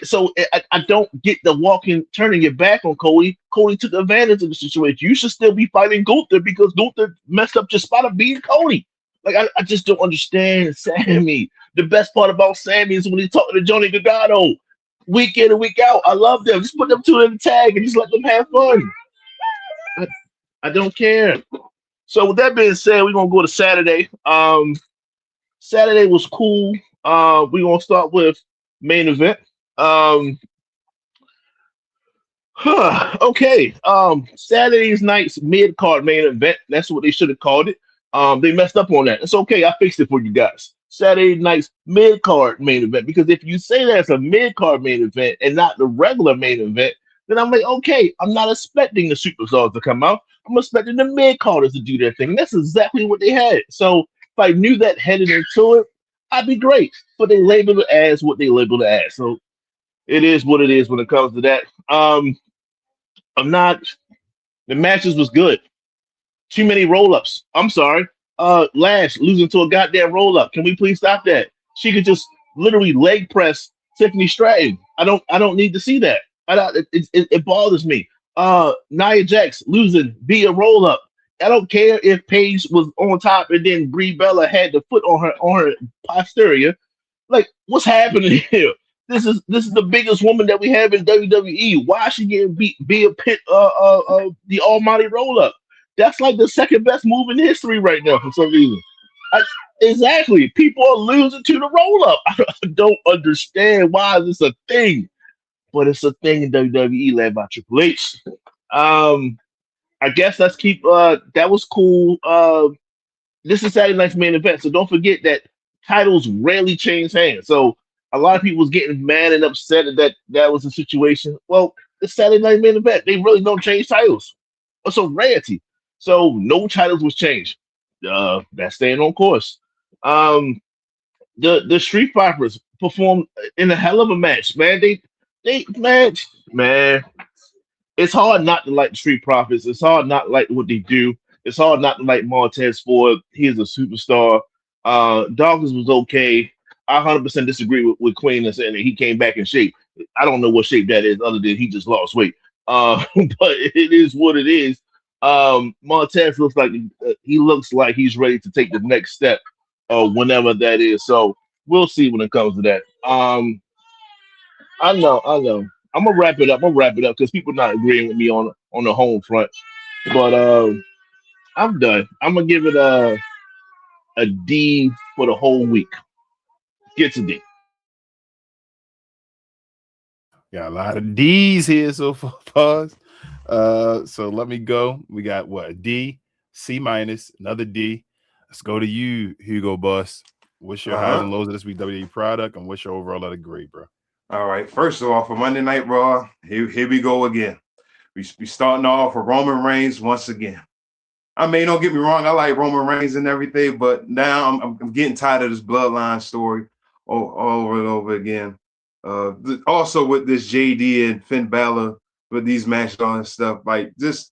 So I don't get the turning your back on Cody. Cody took advantage of the situation. You should still be fighting Gunther because Gunther messed up your spot of being Cody. Like I just don't understand Sammy. The best part about Sammy is when he's talking to Johnny Gargano week in and week out. I love them. Just put them two in the tag and just let them have fun. I don't care. So with that being said, we're gonna go to Saturday. Saturday was cool. We're gonna start with main event. Um, okay. Saturday's night's mid card main event. That's what they should have called it. They messed up on that. It's okay. I fixed it for you guys. Saturday night's mid card main event. Because if you say that's a mid card main event and not the regular main event, then I'm like, okay, I'm not expecting the superstars to come out. I'm expecting the mid carders to do their thing. That's exactly what they had. So if I knew that headed into it, I'd be great. But they labeled it as what they labeled it as. So it is what it is when it comes to that. I'm not. The matches was good. Too many roll ups. I'm sorry. Lash losing to a goddamn roll up. Can we please stop that? She could just literally leg press Tiffany Stratton. I don't need to see that. It bothers me. Nia Jax losing via roll up. I don't care if Paige was on top and then Brie Bella had the foot on her posterior. Like, what's happening here? This is the biggest woman that we have in WWE. Why is she getting beat via pit the Almighty roll up? That's like the second best move in history right now for some reason. Exactly. People are losing to the roll up. I don't understand why this is a thing, but it's a thing in WWE led by Triple H. I guess let's keep. That was cool. This is Saturday night's main event, so don't forget that titles rarely change hands. So a lot of people was getting mad and upset that was the situation. Well, it's Saturday night main event. They really don't change titles. It's a rarity. So no titles was changed. That's staying on course. The Street Fighters performed in a hell of a match, man. Man. It's hard not to like the Street Profits. It's hard not to like what they do. It's hard not to like Montez Ford. He is a superstar. Dawkins was okay. I 100% disagree with Queen and saying that he came back in shape. I don't know what shape that is, other than he just lost weight. But it is what it is. Montez looks like he's ready to take the next step, whenever that is. So we'll see when it comes to that. I know. I'm gonna wrap it up. Because people not agreeing with me on the home front. But I'm done. I'm gonna give it a D for the whole week. Gets a D. Got a lot of D's here so far. Pause. So let me go. We got what? A D, C minus, another D. Let's go to you, Hugo Boss. What's your highs and lows of this week WWE product, and what's your overall letter grade, bro? All right. First of all, for Monday Night Raw, here we go again. We starting off with Roman Reigns once again. I mean, don't get me wrong, I like Roman Reigns and everything, but now I'm getting tired of this bloodline story all over and over again. Also with this JD and Finn Balor with these matches on and stuff, like this,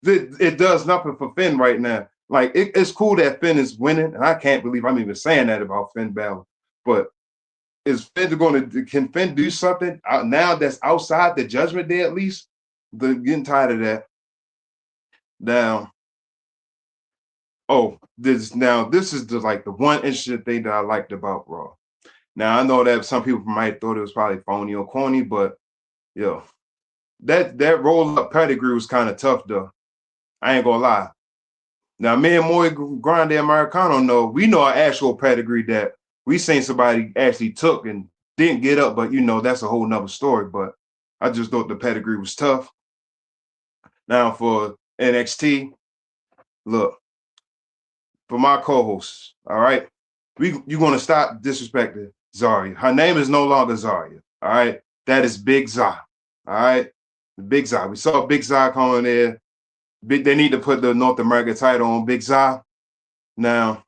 it does nothing for Finn right now. Like it's cool that Finn is winning, and I can't believe I'm even saying that about Finn Balor. But can Finn do something now that's outside the Judgment Day at least? Getting tired of that. Now, this is the one interesting thing that I liked about Raw. Now I know that some people might thought it was probably phony or corny, but that roll up pedigree was kind of tough though. I ain't gonna lie. Now me and Moy Grande Americano we know our actual pedigree that we seen somebody actually took and didn't get up, but that's a whole nother story. But I just thought the pedigree was tough. Now for NXT, look, for my co-hosts, all right, you're gonna stop disrespecting Zarya. Her name is no longer Zarya. All right, that is Big Za. All right, Big Za. We saw Big Za coming there. They need to put the North American title on Big Za. Now,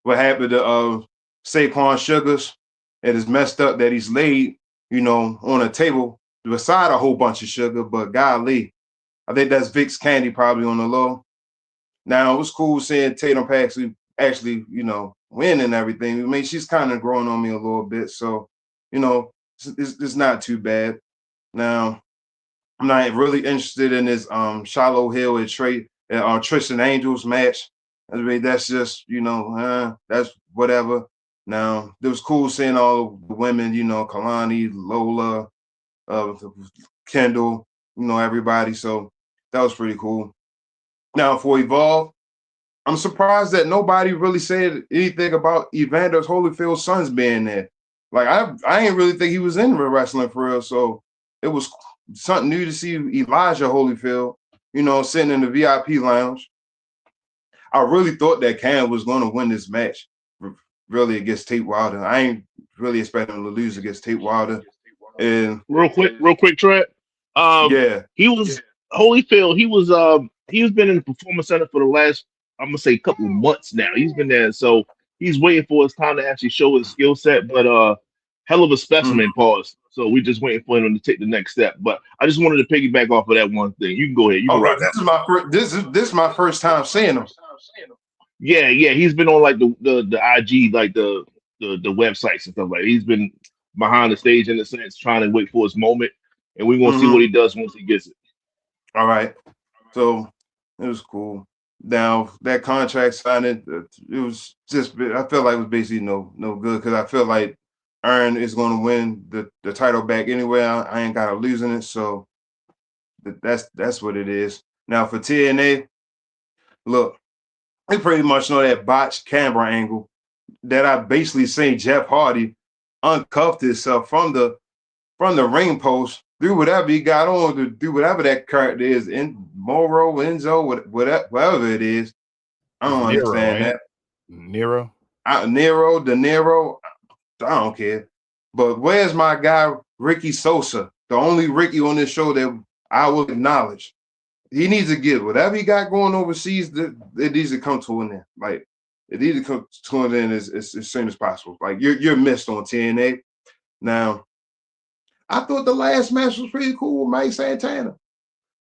what happened to Saquon Sugars? It is messed up that he's laid, on a table beside a whole bunch of sugar. But golly, I think that's Vic's candy probably on the low. Now it was cool seeing Tatum actually, win and everything. I mean, she's kind of growing on me a little bit, so it's not too bad. Now, I'm not really interested in this Shiloh Hill and Tristan Angels match. I mean, that's just that's whatever. Now, it was cool seeing all the women, Kalani, Lola, Kendall, everybody. So that was pretty cool. Now, for Evolve, I'm surprised that nobody really said anything about Evander Holyfield's sons being there. Like I ain't really think he was in wrestling for real. So it was something new to see Elijah Holyfield, sitting in the VIP lounge. I really thought that Cam was going to win this match, really against Tate Wilder. I ain't really expecting him to lose against Tate Wilder. And real quick, Trent. yeah, He was Holyfield. He's been in the performance center for the last, I'm gonna say, couple of months now. He's been there, so he's waiting for his time to actually show his skill set. But hell of a specimen, pause. So we just waiting for him to take the next step. But I just wanted to piggyback off of that one thing. You can go ahead. You can rock that. This is my first time seeing him. Yeah. He's been on like the IG, like the websites and stuff like that. He's been behind the stage in a sense, trying to wait for his moment, and we're gonna see what he does once he gets it. All right, so it was cool. Now that contract signing, it was just, I feel like it was basically no good, because I feel like Aaron is going to win the title back anyway. I ain't got to losing it, so that's what it is. Now for TNA, look, they pretty much know that botched camera angle that I basically seen Jeff Hardy uncuffed himself from the ring post, do whatever he got on to do whatever that character is, in Moro, Enzo, whatever it is. I don't understand that. Nero, De Niro, I don't care. But where's my guy Ricky Sosa, the only Ricky on this show that I will acknowledge? He needs to get whatever he got going overseas. It needs to come to an end. Like, it needs to come to an end as soon as possible. Like, you're missed on TNA. Now, I thought the last match was pretty cool with Mike Santana.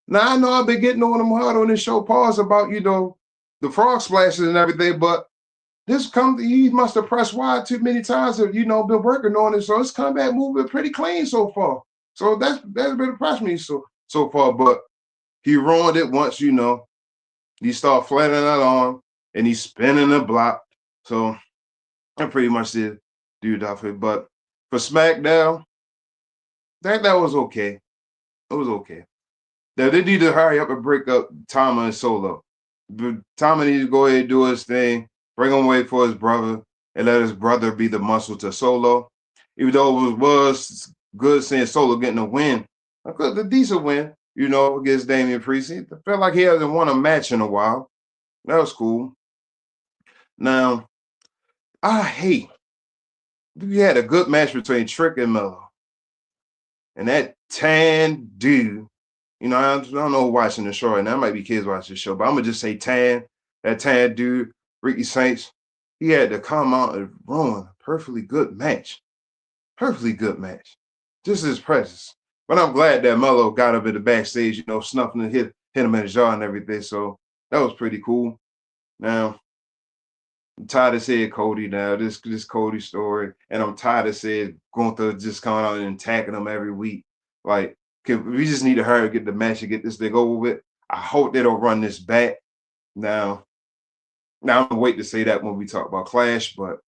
Now, I know I've been getting on him hard on this show, pause, about, the frog splashes and everything, but he must have pressed wide too many times and, been working on it. So his comeback movement pretty clean so far. So that's been impressing me so far. But he ruined it once, he started flattening that arm and he's spinning the block. So I pretty much did do that for it. But for SmackDown, that was okay. It was okay. Now they need to hurry up and break up Tama and Solo. Tama needs to go ahead and do his thing, bring him away for his brother, and let his brother be the muscle to Solo. Even though it was good seeing Solo getting a win, a decent win, against Damian Priest. I felt like he hasn't won a match in a while. That was cool. Now, we had a good match between Trick and Melo. And that tan dude, I don't know who watching the show right now. Might be kids watching the show, but I'm going to just say that tan dude, Ricky Saints, he had to come out and ruin a perfectly good match. Perfectly good match. Just his presence. But I'm glad that Melo got up in the backstage, snuffing and hit him in his jaw and everything. So that was pretty cool. Now, I'm tired of seeing Cody now, this Cody story. And I'm tired of seeing Gunther just coming out and attacking him every week. Like, we just need to hurry get the match and get this thing over with. I hope they don't run this back. Now I'm going to wait to say that when we talk about Clash, but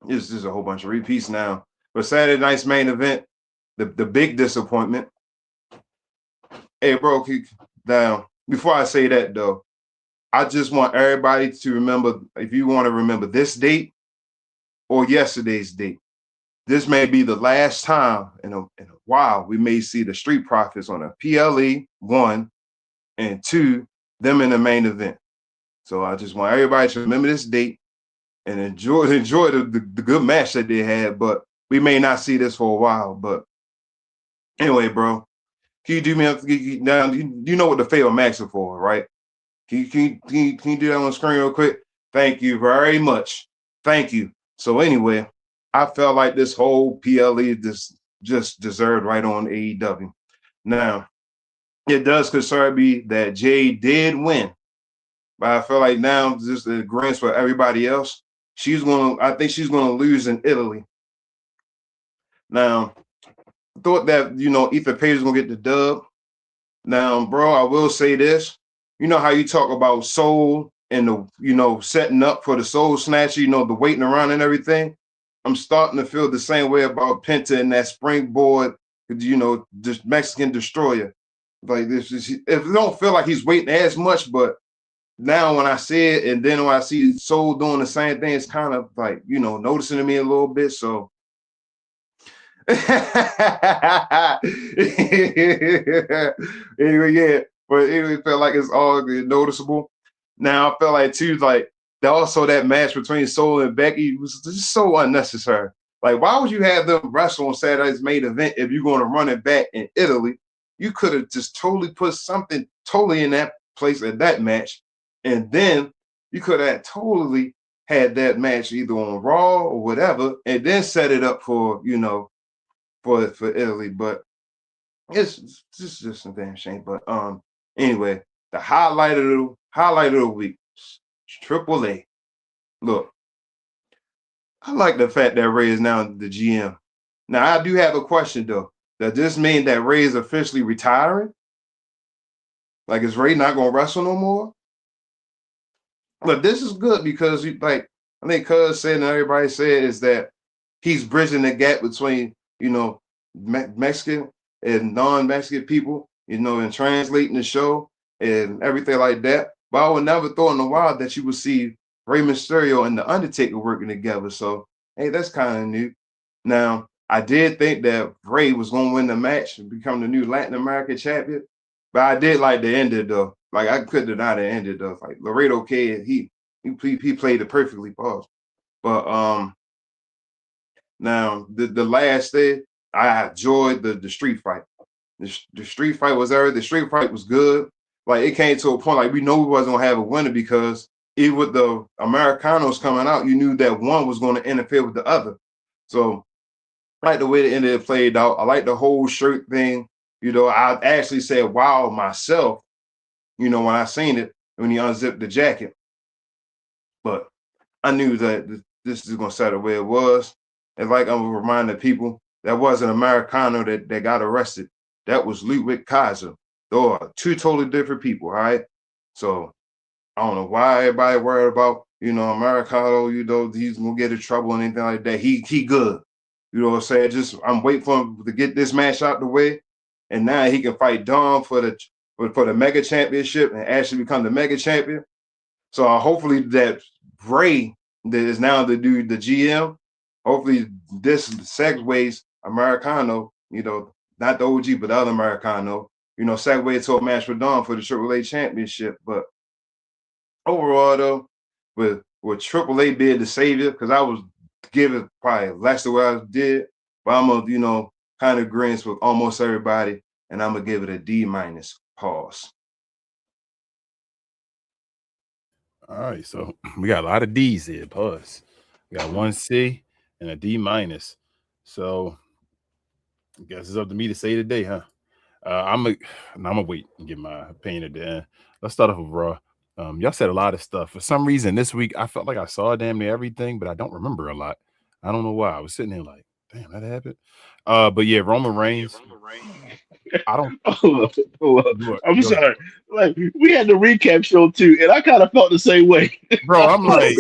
it's just a whole bunch of repeats now. But Saturday night's main event, the big disappointment. Hey, bro, down. Before I say that, though, I just want everybody to remember, if you want to remember this date or yesterday's date, this may be the last time in a while we may see the Street Profits on a PLE, 1, and 2, them in the main event. So I just want everybody to remember this date and enjoy the good match that they had, but we may not see this for a while. But anyway, bro, can you do me now? You know what the favorite max are for, right? Can you do that on the screen real quick? Thank you very much. Thank you. So anyway, I felt like this whole PLE just deserved right on AEW. Now, it does concern me that Jay did win, but I feel like now just the agreement for everybody else. I think she's gonna lose in Italy. Now, I thought that Ethan Page is gonna get the dub. Now, bro, I will say this. You know how you talk about Soul and the setting up for the Soul Snatcher, the waiting around and everything. I'm starting to feel the same way about Penta and that springboard, just Mexican destroyer. Like this it don't feel like he's waiting as much, but now when I see it and then when I see Soul doing the same thing, it's kind of like, noticing to me a little bit. So Anyway, yeah, but it felt like it's all noticeable. Now I felt like too, like also that match between Soul and Becky was just so unnecessary. Like, why would you have them wrestle on Saturday's main event if you're going to run it back in Italy? You could have just totally put something totally in that place at that match, and then you could have totally had that match either on Raw or whatever, and then set it up for for Italy. But it's just a damn shame. But anyway, the highlight of the week, AAA. Look, I like the fact that Ray is now the GM. Now I do have a question though. Does this mean that Ray is officially retiring? Like, is Ray not gonna wrestle no more? But this is good because I think Cuz said and everybody said is that he's bridging the gap between Mexican and non-Mexican people, and translating the show and everything like that. But I would never thought in a while that you would see Rey Mysterio and The Undertaker working together. So, hey, that's kind of new. Now, I did think that Rey was going to win the match and become the new Latin American champion, but I did like the ending though. Like, I couldn't deny the ending though. Like, Laredo Kid, he played it perfectly for us. But now the last thing, I enjoyed the street fight. The street fight was there. The street fight was good. Like, it came to a point like we know we wasn't gonna have a winner because even with the Americanos coming out, you knew that one was going to interfere with the other. So I like the way the end of it played out. I like the whole shirt thing. I actually said wow myself, when I seen it, when he unzipped the jacket. But I knew that this is gonna start the way it was. And like I'm reminding people, that wasn't Americano that got arrested. That was Ludwig Kaiser. Those are two totally different people, all right? So I don't know why everybody worried about, Americano, he's gonna get in trouble and anything like that. He good. You know what I'm saying? Just I'm waiting for him to get this match out the way. And now he can fight Dom for the mega championship and actually become the mega champion. So hopefully that Ray that is now the GM, hopefully this segues Americano, not the OG, but the other Americano, segue to a match with Dom for the AAA championship. But overall, though, with AAA being the savior, because I was giving probably less than what I did, but I'm gonna, kind of agreeing with almost everybody, and I'm gonna give it a D-. Pause. All right, so we got a lot of D's here. Pause. We got one C and a D-. So I guess it's up to me to say today, huh? I'm gonna wait and get my opinion at the end. Let's start off with Raw. Y'all said a lot of stuff. For some reason, this week I felt like I saw damn near everything, but I don't remember a lot. I don't know why. I was sitting there like, damn, that happened. But yeah, Roman Reigns. I don't. Hold up. I'm sorry. Like, we had the recap show too, and I kind of felt the same way. Bro, I'm like,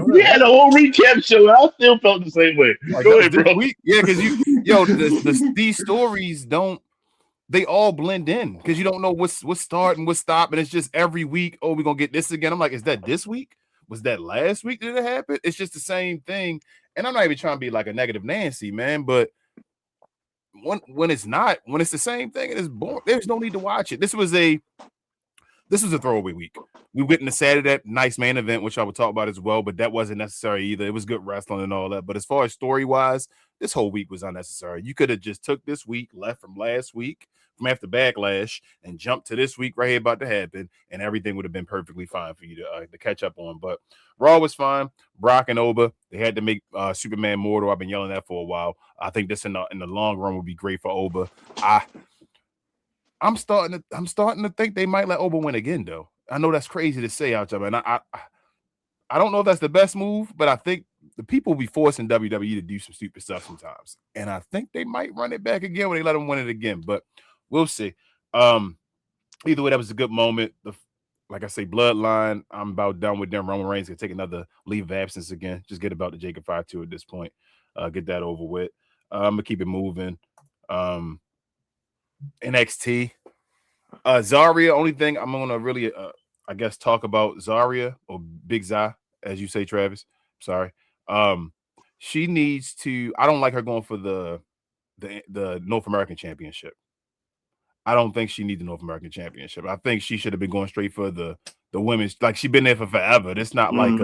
we had a whole recap show, and I still felt the same way. Like, go ahead, bro. Yeah, because these stories don't. They all blend in because you don't know what's starting, what's stopping. It's just every week. Oh, we're gonna get this again. I'm like, is that this week? Was that last week that it happened? It's just the same thing. And I'm not even trying to be like a negative Nancy, man. But when it's the same thing, and it's boring. There's no need to watch it. This was a throwaway week. We went in the Saturday nice main event, which I would talk about as well, but that wasn't necessary either. It was good wrestling and all that. But as far as story-wise, this whole week was unnecessary. You could have just took this week, left from last week, from after Backlash, and jumped to this week right here about to happen, and everything would have been perfectly fine for you to catch up on. But Raw was fine. Brock and Oba, they had to make Superman mortal. I've been yelling that for a while. I think this in the long run would be great for Oba. I'm starting to think they might let Oba win again, though. I know that's crazy to say out there, and I don't know if that's the best move, but I think the people will be forcing WWE to do some stupid stuff sometimes, and I think they might run it back again when they let them win it again. But we'll see. Either way, that was a good moment. Like I say, Bloodline, I'm about done with them. Roman Reigns can take another leave of absence again. Just get about the Jacob 5-2 at this point. Get that over with. I'm gonna keep it moving. NXT. Zarya, only thing I'm gonna really I guess talk about Zarya or Big Zai, as you say, Travis. Sorry. she needs to. I don't like her going for the North American Championship. I don't think she needs the North American Championship. I think she should have been going straight for the women's. Like she's been there for forever. It's not like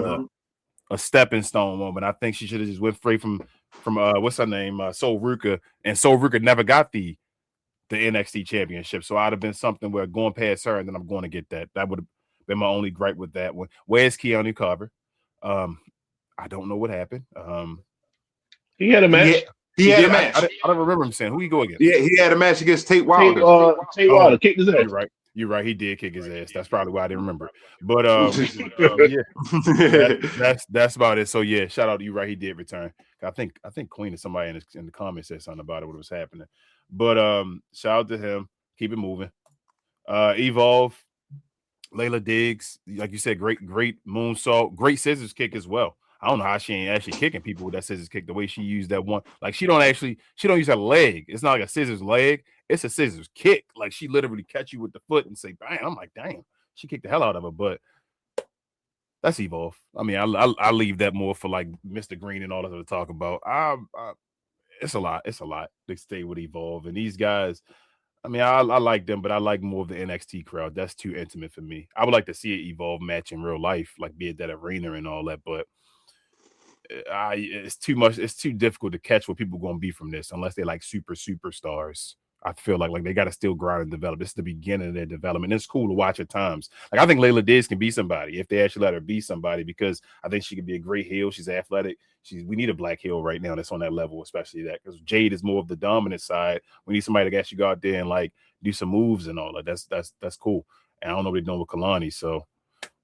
a stepping stone moment. I think she should have just went straight from what's her name, Sol Ruka, and Sol Ruka never got the NXT Championship. So I'd have been something where going past her, and then I'm going to get that. That would have been my only gripe with that one. Where's Keanu Carver? I don't know what happened. He had a match. He had a match. I don't remember him saying who he go against. Yeah, he had a match against Tate Wilder. Tate Wilder kicked his ass. You're right. He did kick his ass. That's probably why I didn't remember it. But yeah, that's about it. So yeah, shout out to you. Right, he did return. I think Queen or somebody in the comments said something about it. What was happening? But shout out to him. Keep it moving. Evolve. Layla Diggs, like you said, great moonsault, great scissors kick as well. I don't know how she ain't actually kicking people with that scissors kick the way she used that one. Like she don't use her leg. It's not like a scissors leg. It's a scissors kick. Like she literally catch you with the foot and say, bam. I'm like, damn, she kicked the hell out of her. But that's Evolve. I mean, I leave that more for like Mr. Green and all of them to talk about. It's a lot. It's a lot to stay with Evolve. And these guys, I mean, I like them, but I like more of the NXT crowd. That's too intimate for me. I would like to see an Evolve match in real life, like be at that arena and all that, but it's too much. It's too difficult to catch what people are going to be from this unless they're like superstars. I feel like they got to still grind and develop. This is the beginning of their development. It's cool to watch at times. Like I think Layla Diggs can be somebody if they actually let her be somebody, because I think she could be a great heel. She's athletic. We need a black heel right now that's on that level, especially that, because Jade is more of the dominant side. We need somebody to actually go out there and like do some moves and all that. That's cool. And I don't know what they're doing with Kalani, so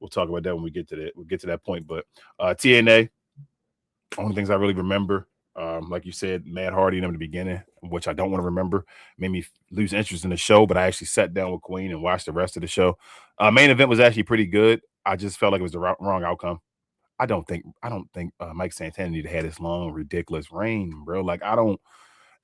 we'll talk about that when we get to that. We'll get to that point. But TNA, only things I really remember. Like you said, Matt Hardy in the beginning, which I don't want to remember, made me lose interest in the show, but I actually sat down with Queen and watched the rest of the show. Main event was actually pretty good. I just felt like it was the wrong outcome. I don't think Mike Santana needed to have this long, ridiculous reign, bro. Like I don't.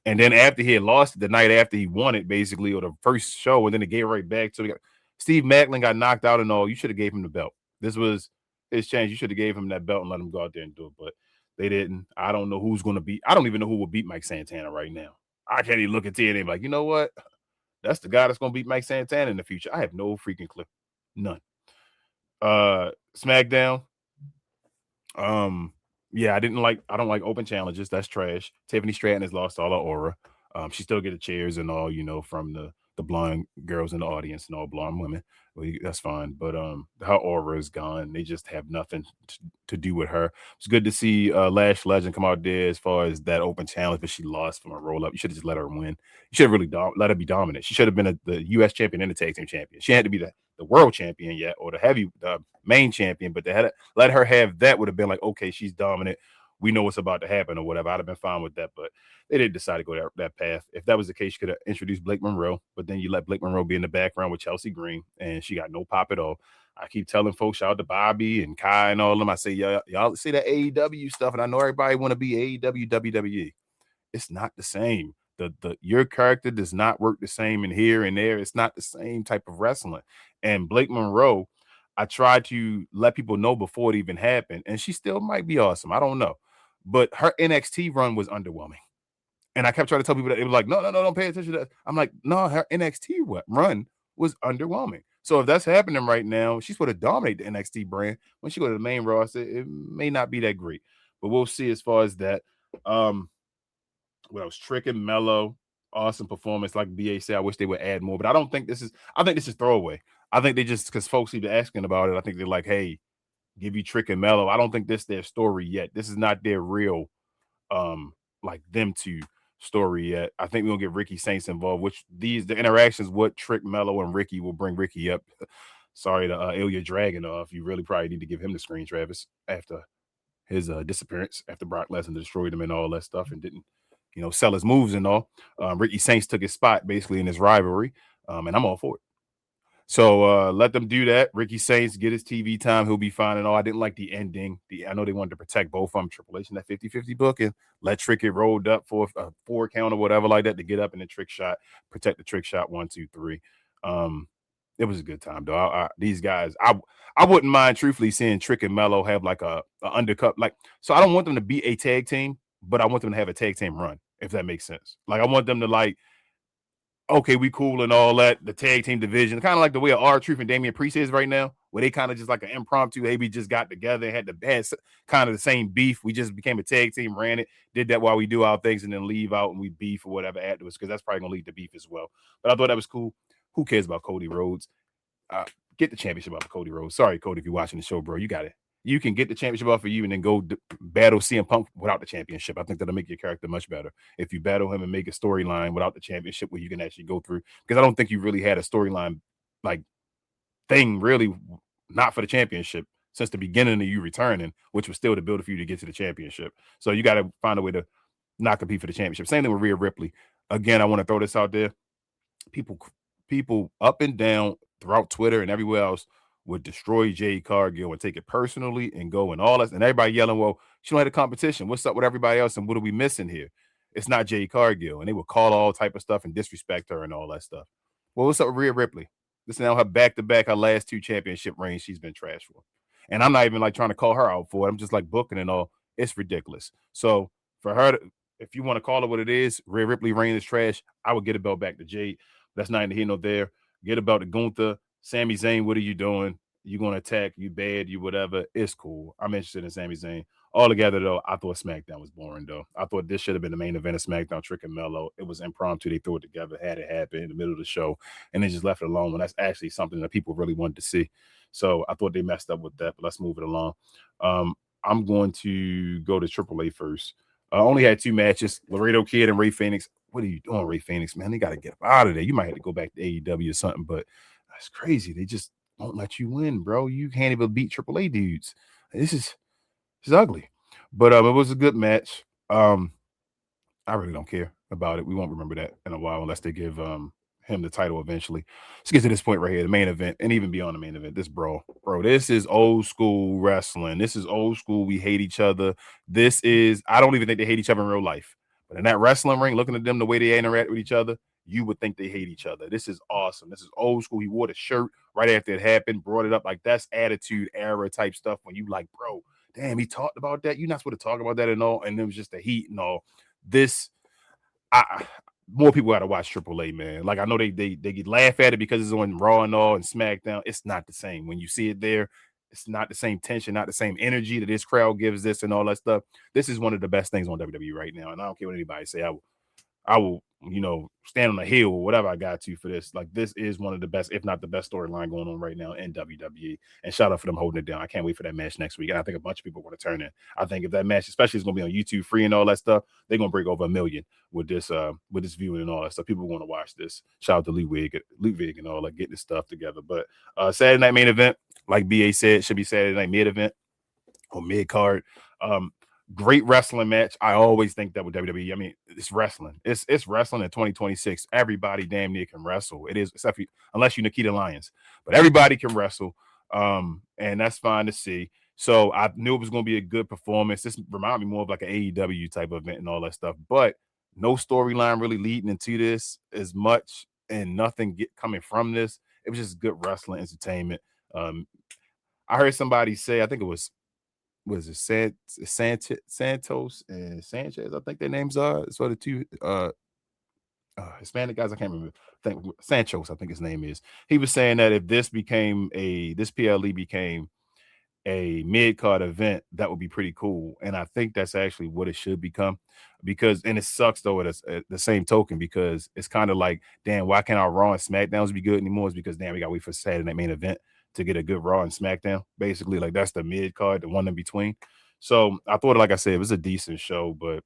And then after he had lost it, the night after he won it, basically, or the first show, and then it gave right back to Steve Macklin got knocked out and all. You should have gave him the belt. This was his chance. You should have gave him that belt and let him go out there and do it, but they didn't. I don't know who's going to beat. I don't even know who will beat Mike Santana right now. I can't even look at TNA and be like, you know what? That's the guy that's going to beat Mike Santana in the future. I have no freaking clue. None. SmackDown. Yeah, I don't like open challenges. That's trash. Tiffany Stratton has lost all her aura. She still get the cheers and all, from the blonde girls in the audience and all blonde women. Well, that's fine, but her aura is gone. They just have nothing to do with her. It's good to see Lash Legend come out there as far as that open challenge, but she lost from a roll up. You should have just let her win. You should have really let her be dominant. She should have been the U.S. champion and the tag team champion. She had to be the world champion yet, or the main champion, but let her have that would have been like, okay, she's dominant. We know what's about to happen or whatever. I'd have been fine with that, but they didn't decide to go that path. If that was the case, you could have introduced Blake Monroe, but then you let Blake Monroe be in the background with Chelsea Green, and she got no pop at all. I keep telling folks, shout out to Bobby and Kai and all of them. I say, y'all see that AEW stuff, and I know everybody want to be AEW, WWE. It's not the same. Your character does not work the same in here and there. It's not the same type of wrestling. And Blake Monroe, I tried to let people know before it even happened, and she still might be awesome. I don't know. But her NXT run was underwhelming. And I kept trying to tell people that. It was like, no, don't pay attention to that. I'm like, no, her NXT run was underwhelming. So if that's happening right now, she's going to dominate the NXT brand. When she go to the main roster, it may not be that great. But we'll see as far as that. What else? Trick and Mello, awesome performance. Like BA said, I wish they would add more. But I think this is throwaway. I think they just, because folks keep asking about it, I think they're like, hey, give you Trick and Mello. I don't think this is their story yet. This is not their real, like them two story yet. I think we're gonna get Ricky Saints involved, which the interactions with Trick, Mello, and Ricky will bring Ricky up. Sorry to Ilya Dragunov. You really probably need to give him the screen, Travis, after his disappearance, after Brock Lesnar destroyed him and all that stuff and didn't, sell his moves and all. Ricky Saints took his spot basically in this rivalry, and I'm all for it. So let them do that. Ricky Saints get his TV time. He'll be fine and all. I didn't like the ending. I know they wanted to protect both of them. Triple H in that 50-50 book and let Trick get rolled up for a 4 count or whatever like that to get up in the trick shot, protect the trick shot 1, 2, 3. It was a good time, though. These guys, I wouldn't mind truthfully seeing Trick and Mello have like a undercut, like, so I don't want them to be a tag team, but I want them to have a tag team run, if that makes sense. Like, I want them to, like, okay, we cool and all that, the tag team division, kind of like the way R-Truth and Damian Priest is right now, where they kind of just like an impromptu, hey, we just got together and had kind of the same beef. We just became a tag team, ran it, did that while we do our things, and then leave out and we beef or whatever afterwards, because that's probably going to lead to beef as well. But I thought that was cool. Who cares about Cody Rhodes? Get the championship off of Cody Rhodes. Sorry, Cody, if you're watching the show, bro. You got it. You can get the championship off of you and then go battle CM Punk without the championship. I think that'll make your character much better if you battle him and make a storyline without the championship where you can actually go through. Because I don't think you really had a storyline like thing really not for the championship since the beginning of you returning, which was still to build for you to get to the championship. So you got to find a way to not compete for the championship. Same thing with Rhea Ripley. Again, I want to throw this out there. People up and down throughout Twitter and everywhere else would destroy Jade Cargill and take it personally and go and all that. And everybody yelling, well, she don't have a competition. What's up with everybody else? And what are we missing here? It's not Jade Cargill. And they would call all type of stuff and disrespect her and all that stuff. Well, what's up with Rhea Ripley? This is now her back-to-back, her last 2 championship reigns she's been trashed for. And I'm not even like trying to call her out for it. I'm just like booking and all. It's ridiculous. So for her, if you want to call it what it is, Rhea Ripley reign is trash, I would get a belt back to Jade. That's neither here nor there. Get a belt to Gunther. Sami Zayn, what are you doing? You going to attack? You bad? You whatever? It's cool. I'm interested in Sami Zayn. Altogether, though, I thought SmackDown was boring, though. I thought this should have been the main event of SmackDown, Trick and Mello. It was impromptu. They threw it together, had it happen in the middle of the show, and they just left it alone when that's actually something that people really wanted to see. So I thought they messed up with that, but let's move it along. I'm going to go to AAA first. I only had 2 matches, Laredo Kid and Ray Phoenix. What are you doing, Ray Phoenix, man? They got to get out of there. You might have to go back to AEW or something, but that's crazy. They just won't let you win, bro. You can't even beat AAA dudes. This is ugly. But it was a good match. I really don't care about it. We won't remember that in a while unless they give him the title eventually. Let's get to this point right here, the main event, and even beyond the main event, this brawl. Bro, this is old school wrestling. This is old school. We hate each other. I don't even think they hate each other in real life. But in that wrestling ring, looking at them, the way they interact with each other, you would think they hate each other. This is awesome. This is old school. He wore the shirt right after it happened, brought it up. Like, that's attitude era type stuff when you like, bro, damn, he talked about that. You're not supposed to talk about that and all. And it was just the heat and all. More people got to watch AAA, man. Like, I know they get laugh at it because it's on Raw and all and SmackDown. It's not the same. When you see it there, it's not the same tension, not the same energy that this crowd gives this and all that stuff. This is one of the best things on WWE right now. And I don't care what anybody say. I will, stand on the hill or whatever I got to for this. Like, this is one of the best, if not the best storyline going on right now in WWE. And shout out for them holding it down. I can't wait for that match next week. And I think a bunch of people are going to turn in. I think if that match, especially, is going to be on YouTube free and all that stuff, they're going to break over 1 million with this viewing and all that stuff. People want to watch this. Shout out to Ludwig and all that, getting this stuff together. But Saturday night main event, like BA said, should be Saturday night mid event or mid card. Great wrestling match. I always think that with WWE, I mean, it's wrestling. It's wrestling in 2026. Everybody damn near can wrestle. It is, except unless you're Nikita Lyons, but everybody can wrestle. And that's fine to see. So I knew it was going to be a good performance. This reminded me more of like an AEW type of event and all that stuff, but no storyline really leading into this as much and nothing coming from this. It was just good wrestling entertainment. I heard somebody say, I think it was Santos and Sanchez, I think their names are. So the 2 Hispanic guys, I can't remember. I think Santos, I think his name is. He was saying that if this PLE became a mid-card event, that would be pretty cool. And I think that's actually what it should become, and it sucks though at the same token, because it's kind of like, damn, why can't our Raw and SmackDowns be good anymore? It's because, damn, we got to wait for Saturday night main event to get a good Raw and SmackDown. Basically, like, that's the mid card, the one in between. So I thought, like I said, it was a decent show, but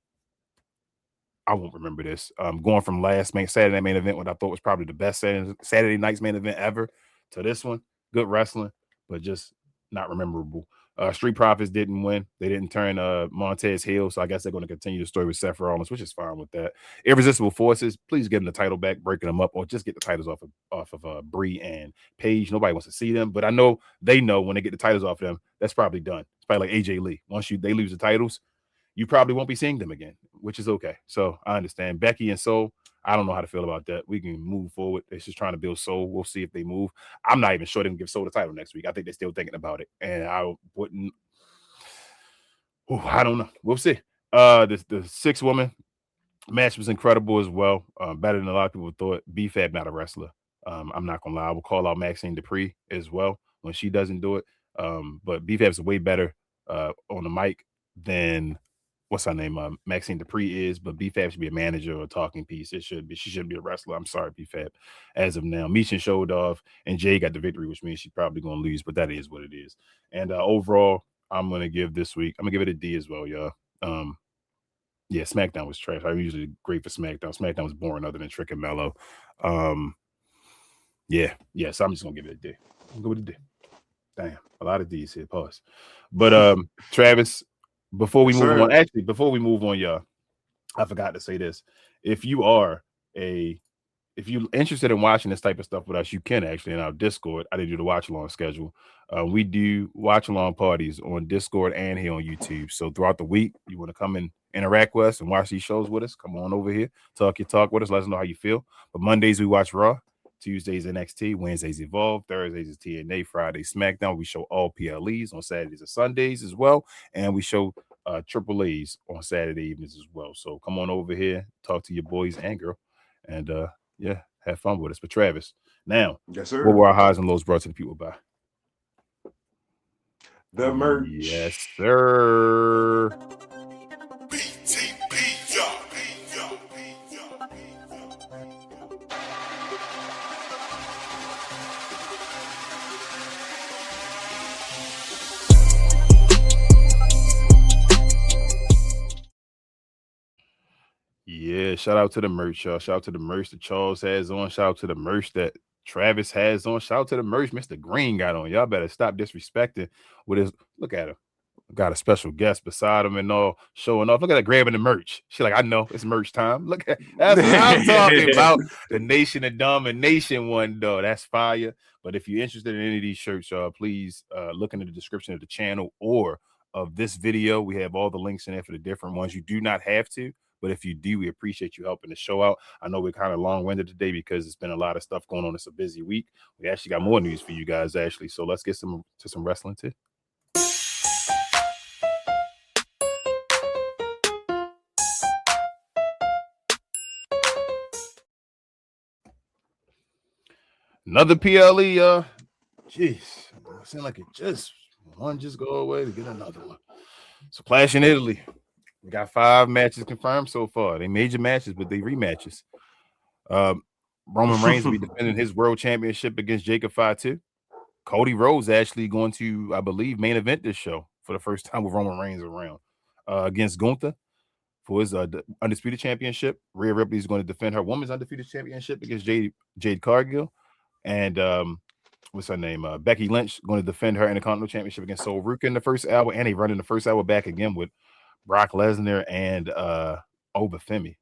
I won't remember this. Going from Saturday night main event, what I thought was probably the best Saturday night's main event ever, to this one, good wrestling, but just not memorable. Street Profits didn't win. They didn't turn Montez heel, so I guess they're going to continue the story with Seth Rollins, which is fine with that. Irresistible Forces, please get them the title back, breaking them up, or just get the titles off of Brie and Paige. Nobody wants to see them, but I know they know when they get the titles off of them, that's probably done. It's probably like AJ Lee. Once they lose the titles, you probably won't be seeing them again, which is okay. So I understand. Becky and Soul, I don't know how to feel about that. We can move forward. They're just trying to build Soul. We'll see if they move. I'm not even sure they can give Soul the title next week. I think they're still thinking about it, and I wouldn't. I don't know. We'll see. The 6-woman match was incredible as well. Better than a lot of people thought. B-Fab not a wrestler. I'm not gonna lie. I will call out Maxine Dupree as well when she doesn't do it. But B-Fab's way better on the mic than what's her name? Maxine Dupree is, but B-Fab should be a manager or a talking piece. She shouldn't be a wrestler. I'm sorry, B-Fab. As of now, Meechin showed off, and Jay got the victory, which means she's probably gonna lose, but that is what it is. And overall, I'm gonna give this week. I'm gonna give it a D as well, y'all. Yeah, SmackDown was trash. I'm usually great for SmackDown. SmackDown was boring other than Trick and Mello. Yeah. So I'm just gonna give it a D. I'm gonna go with a D. Damn, a lot of D's here. Pause. But Travis, before we move on, y'all, I forgot to say this. If you're interested in watching this type of stuff with us, you can actually in our Discord. I did do the watch along schedule. We do watch along parties on Discord and here on YouTube. So throughout the week, you want to come and interact with us and watch these shows with us, come on over here, talk your talk with us, let us know how you feel. But Mondays we watch Raw, Tuesdays NXT, Wednesdays Evolve, Thursdays is TNA, Friday SmackDown. We show all PLEs on Saturdays and Sundays as well, and we show AAAs on Saturday evenings as well. So come on over here, talk to your boys and girl, and yeah, have fun with us. But Travis, now, yes, sir. What were our highs and lows brought to the people by? The merch. Yes, sir. Yeah, shout out to the merch, y'all. Shout out to the merch that Charles has on. Shout out to the merch that Travis has on. Shout out to the merch Mr. Green got on. Y'all better stop disrespecting with his. Look at him. Got a special guest beside him and all showing off. Look at that grabbing the merch. She like, I know it's merch time. Look at that's what I'm talking about. The Nation of Domination one, though. That's fire. But if you're interested in any of these shirts, y'all, please look in the description of the channel or of this video. We have all the links in there for the different ones. You do not have to. But if you do, we appreciate you helping the show out. I know we're kind of long-winded today because it's been a lot of stuff going on. It's a busy week. We actually got more news for you guys, actually. So let's get to some wrestling too. Another PLE, jeez, it seems like it just go away to get another one. So Clash in Italy. We got 5 matches confirmed so far. They major matches, but they rematches. Roman Reigns will be defending his world championship against Jacob Fatu. Cody Rhodes actually going to, I believe, main event this show for the first time with Roman Reigns around against Gunther for his undisputed championship. Rhea Ripley is going to defend her women's undefeated championship against Jade Cargill. And what's her name? Becky Lynch going to defend her Intercontinental Championship against Sol Ruka in the first hour. And they run in the first hour back again with Brock Lesnar and Obafemi.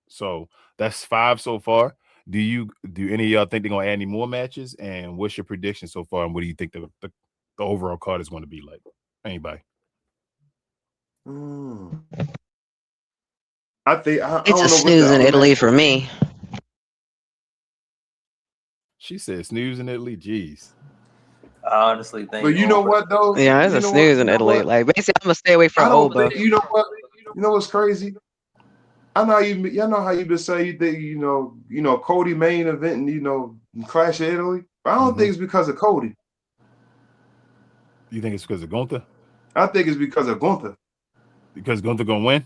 So that's 5 so far. Do any of y'all think they're gonna add any more matches? And what's your prediction so far? And what do you think the overall card is going to be like? Anybody? I think It's a snooze in Italy for me. She said snooze in Italy. Jeez. I honestly think. But you know what though? Yeah, it's a snooze in Italy. Like basically, I'm gonna stay away from Oba. You know what? You know what's crazy? I know how you been say you think you know Cody main event and Clash of Italy. But I don't think it's because of Cody. You think it's because of Gunther? I think it's because of Gunther. Because Gunther gonna win?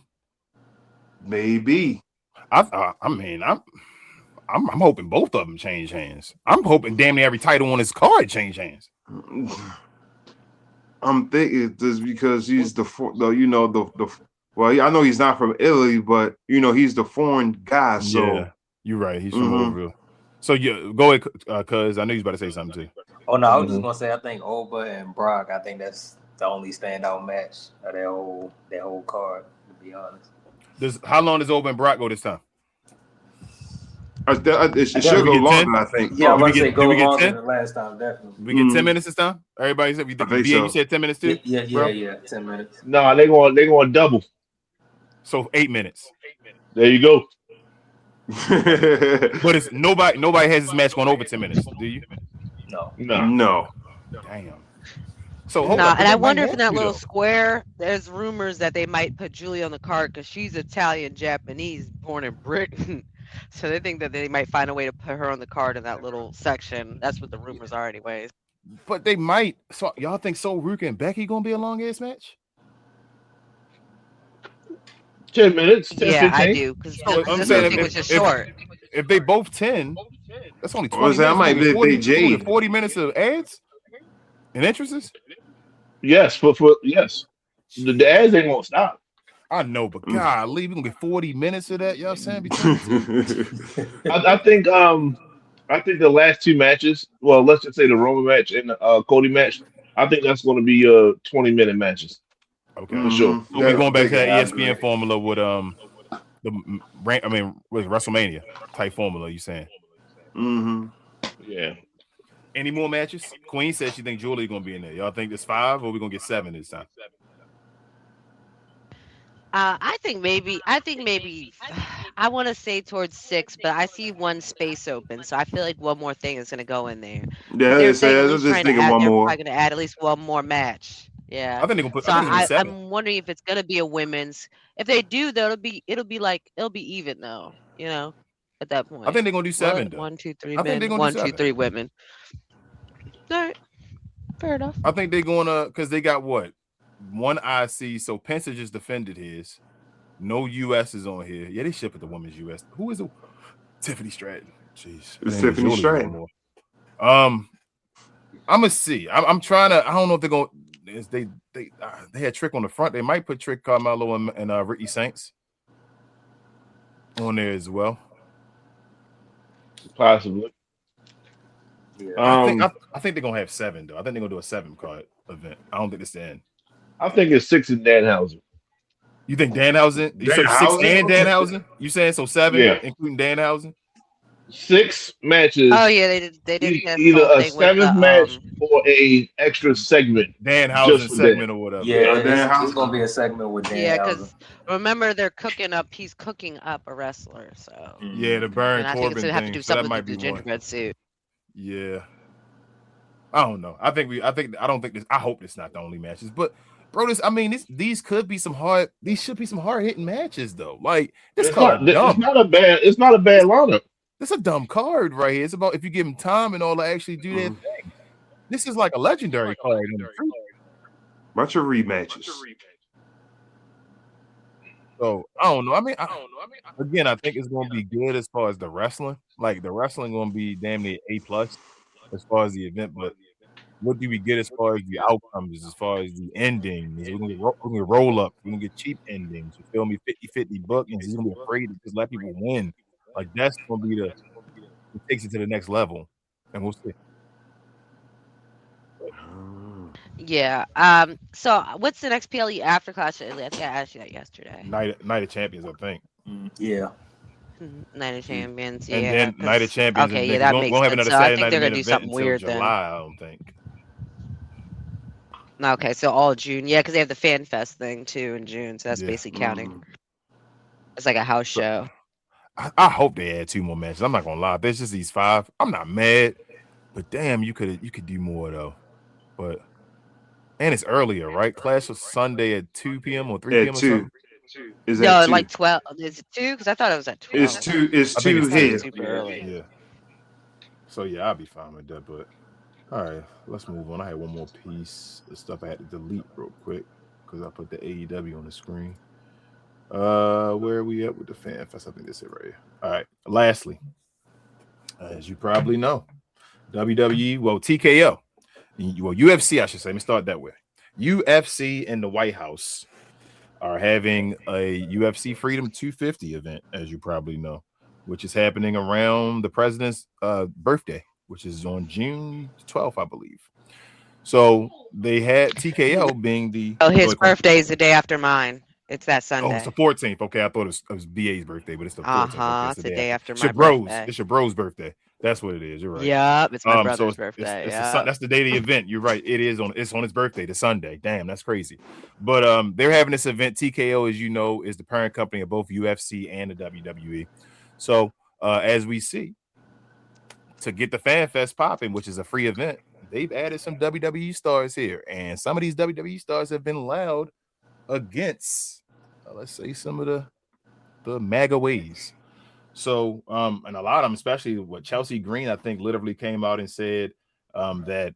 Maybe. I'm hoping both of them change hands. I'm hoping damn near every title on his card change hands. I'm thinking just because he's well, I know he's not from Italy, but he's the foreign guy. So yeah, you're right. He's from over. So yeah, go ahead, cuz I know he's about to say something too. Oh no, I was just gonna say I think Oba and Brock. I think that's the only standout match of that whole card. To be honest. How long does Oba and Brock go this time? It should go longer, I think. Yeah, I was going to say go longer than the last time, definitely. We get 10 minutes this time? Everybody said you said 10 minutes too? Yeah, 10 minutes. No, they going double. So 8 minutes. There you go. But it's nobody has this match going over 10 minutes. Do you? No. No. Damn. So hold No, up, and they I might wonder if have in that to, little though. square, there's rumors that they might put Julie on the card because she's Italian Japanese, born in Britain. So they think that they might find a way to put her on the card in that little section. That's what the rumors are, anyways. But they might. So y'all think Ruka and Becky gonna be a long ass match? 10 minutes, 10, Yeah, 15. I do because So I'm this saying thing was just short. if they both 10, that's only 20 saying, I might minutes. be if they Jade. 40 minutes of ads and entrances. Yes, yes. The ads ain't gonna stop. I know, but golly, we gonna get 40 minutes of that. Y'all saying between I think the last two matches, well, let's just say the Roman match and the Cody match, I think that's going to be 20-minute matches. okay, for sure. So we're going back to that I ESPN agree. formula with with WrestleMania type formula. You saying? Yeah. Any more matches? Queen said she think Julie gonna be in there. Y'all think it's 5 or we gonna get 7 this time? I think maybe I want to say towards 6, but I see one space open, so I feel like one more thing is going to go in there. Yeah, They're they say at I was least just trying to thinking add, one they're more. probably going to add at least one more match. Yeah. I think they're gonna put. So I think it's gonna be 7. I'm wondering if it's going to be a women's. If they do, though, it'll be even though, at that point. I think they're gonna do 7. What? 1, 2, 3 I think men. they're gonna 1, do 2, 7. 3 women. All right. Fair enough. I think they're gonna because they got what? One IC. So Pence just defended his. No US is on here. Yeah, they ship it the women's US. Who is it? Tiffany Stratton. Jeez. It's Tiffany Stratton. I'm gonna see. I'm trying to. I don't know if they're gonna. They had Trick on the front. They might put Trick, Carmelo, and Ricky Saints on there as well. Possibly. Yeah. I think they're gonna have 7 though. I think they're gonna do a 7-card event. I don't think it's the end. I think it's 6 in Danhausen. You think Danhausen? You said 6 and Danhausen? You saying so 7, Yeah. including Danhausen? 6 matches. Oh yeah, they did Either a 7th match or a extra segment. Danhausen just for segment or whatever. Yeah, Dan it's gonna be a segment with Dan. Yeah, Housen. because remember he's cooking up a wrestler, so Yeah, the Baron and I think Corbin it's gonna have to thing. do So that something might with the be one. gingerbread suit. Yeah. I don't know. I don't think this. I hope it's not the only matches, but bro, these could be some hard. These should be some hard hitting matches though. Like this card, It's not a bad lineup. It's a dumb card right here. It's about if you give them time and all to actually do their thing. This is like a legendary card. Bunch of rematches. So I don't know. I mean, again, I think it's going to be good as far as the wrestling. Like the wrestling going to be damn near A+ as far as the event. But what do we get as far as the outcomes, as far as the endings? We're going to roll up. We're going to get cheap endings. You feel me? 50-50 bookings. He's going to be afraid to just let people win. Like that's going to be it takes it to the next level, and we'll see. Yeah. So what's the next PLE after Clash of Italy? I think I asked you that yesterday. Night of Champions, I think. Yeah. Night of Champions. And Yeah. then Night of Champions. Okay. and Yeah, then that we makes won't have sense. another So I Saturday think night they're gonna event do something until weird July, then. I don't think. Okay, so all June. Yeah, because they have the Fan Fest thing too in June. So that's Yeah. basically counting. It's like a house show. I hope they add 2 more matches. I'm not gonna lie. If there's just these 5, I'm not mad. But damn, you could do more though. But and it's earlier, right? Clash was Sunday at 2 p.m. or 3 p.m. At or 2. something. Is No, that 2? like 12. Is it 2? Because I thought it was at 12. It's 2. It's I think 2 it's here. super early. Yeah. So yeah, I'll be fine with that. But all right, let's move on. I had one more piece of stuff I had to delete real quick because I put the AEW on the screen. Where are we at with the Fan Fest? I think that's it right here. All right. Lastly, as you probably know, WWE, well, TKO, well, UFC, I should say. Let me start that way. UFC and the White House are having a UFC Freedom 250 event, as you probably know, which is happening around the president's birthday, which is on June 12th, I believe. So they had TKO being the. Oh, his birthday is the day after mine. It's that Sunday. Oh, it's the 14th. Okay, I thought it was BA's birthday, but it's the 14th. Okay, It's the day after it's my your bros. birthday. It's your bro's birthday. That's what it is. You're right. Yep, it's my brother's so birthday. that's the day of the event. You're right. It's on his birthday, the Sunday. Damn, that's crazy. But they're having this event. TKO, as you know, is the parent company of both UFC and the WWE. So as we see, to get the Fan Fest popping, which is a free event, they've added some WWE stars here, and some of these WWE stars have been loud against, let's say, some of the MAGA ways. So, and a lot of them, especially what Chelsea Green, I think, literally came out and said that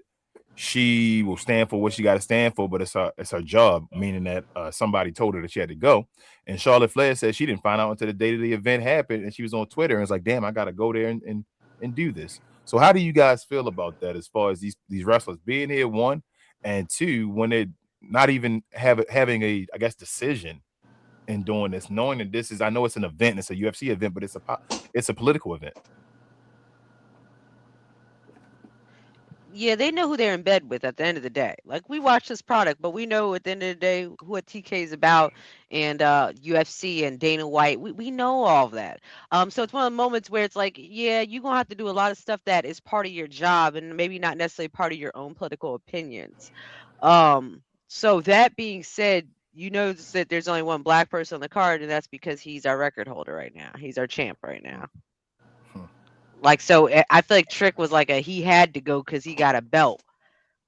she will stand for what she got to stand for, but it's her job, meaning that somebody told her that she had to go. And Charlotte Flair said she didn't find out until the day that the event happened, and she was on Twitter and was like, "Damn, I got to go there and do this." So, how do you guys feel about that as far as these wrestlers being here, one, and two, when they're not even having a, I guess, decision in doing this, knowing that this is, I know it's an event, it's a UFC event, but it's a political event. Yeah, they know who they're in bed with at the end of the day. Like, we watch this product, but we know at the end of the day what TK is about, and UFC and Dana White. We know all of that. So it's one of the moments where it's like, yeah, you're gonna have to do a lot of stuff that is part of your job and maybe not necessarily part of your own political opinions. So that being said, you know that there's only one black person on the card, and that's because he's our record holder right now. He's our champ right now. Like, so I feel like Trick was like he had to go because he got a belt.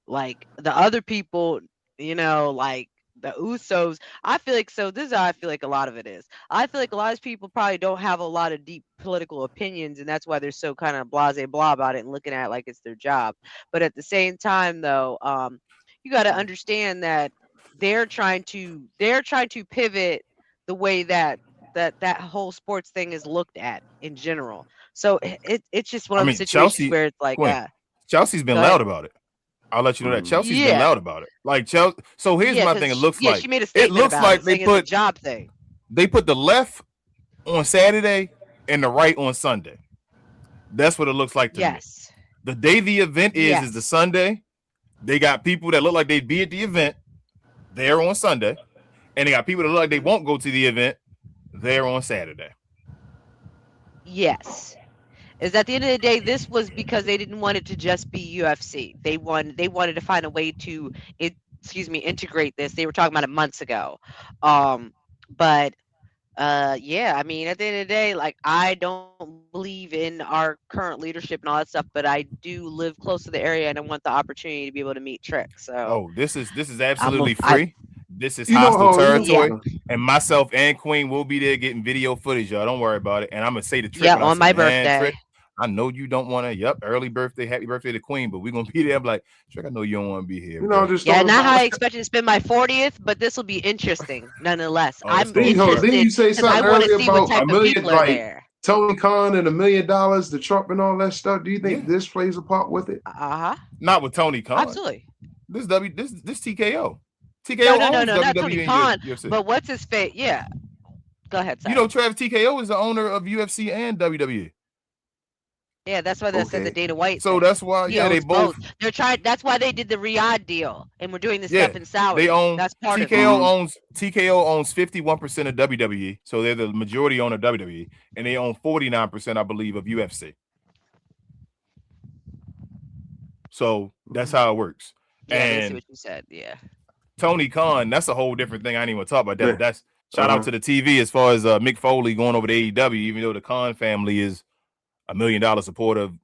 Like, the other people, you know, like the Usos, I feel like, so this is how I feel like a lot of it is. I feel like a lot of people probably don't have a lot of deep political opinions, and that's why they're so kind of blase blah about it and looking at it like it's their job. But at the same time, though, you got to understand that they're trying to pivot the way that whole sports thing is looked at in general. So it's just one of those situations where it's like, Chelsea's been loud about it. I'll let you know that Chelsea's been loud about it. Like Chelsea. So here's my thing. It looks like she made a statement. It looks like they put a job thing. They put the left on Saturday and the right on Sunday. That's what it looks like to me. The day the event is the Sunday. They got people that look like they'd be at the event there on Sunday, and they got people that look like they won't go to the event there on Saturday. Yes. Is at the end of the day, this was because they didn't want it to just be UFC. They wanted to find a way to integrate this. They were talking about it months ago. But yeah, I mean, at the end of the day, like, I don't believe in our current leadership and all that stuff, but I do live close to the area and I want the opportunity to be able to meet Trick. So this is absolutely free. This is hostile territory, and myself and Queen will be there getting video footage, y'all. Don't worry about it. And I'm gonna say the Trick. Yeah, on my birthday. Trick, I know you don't want to. Early birthday, happy birthday to Queen, but we're gonna be there. I'm like, Trick, I know you don't want to be here. You know, just not how I expected to spend my 40th, but this will be interesting nonetheless. I'm interested. Didn't you say something earlier about $1 million, like Tony Khan and $1 million, the Trump and all that stuff? Do you think this plays a part with it? Not with Tony Khan. Absolutely. This TKO. TKO no, not Tony Khan, but what's his face? Yeah. Go ahead. Sorry. You know, Travis TKO is the owner of UFC and WWE. Yeah, that's why they said the Dana White. So that's why, they both. They're trying. That's why they did the Riyadh deal, and we're doing this stuff in Saudi. They own. That's part TKO of it. TKO owns 51% of WWE, so they're the majority owner of WWE, and they own 49%, I believe, of UFC. So that's how it works. Yeah, and I see what you said. Yeah. Tony Khan, that's a whole different thing. I ain't even talk about that. But that's shout out to the TV as far as Mick Foley going over to AEW, even though the Khan family is $1 million supporter of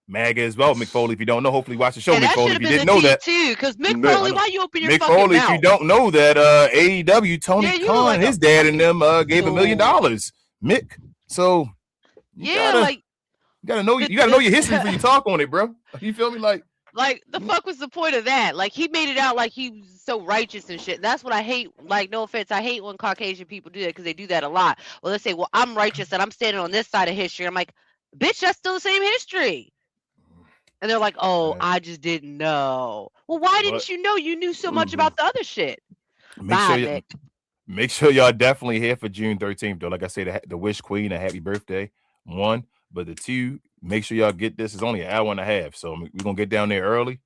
MAGA as well. Mick Foley, if you don't know, hopefully watch the show. Mick Foley, if you didn't know that, too, because Mick Foley, why you open your Mick fucking Foley, mouth? if you don't know that, AEW, Tony Khan, like his dad and them gave $1 million. Mick, so you gotta know your history before you talk on it, bro. You feel me? Like, the fuck was the point of that? Like, he made it out like he was so righteous and shit. That's what I hate. Like, no offense, I hate when Caucasian people do that because they do that a lot. Well, let's say, well, I'm righteous and I'm standing on this side of history. I'm like, bitch, that's still the same history. And they're like, oh, I just didn't know. Well, why didn't you know? You knew so much about the other shit. Make sure y'all definitely here for June 13th, though. Like I said, the wish Queen a happy birthday. 1, but the 2, make sure y'all get this. It's only an hour and a half, so we're gonna get down there early.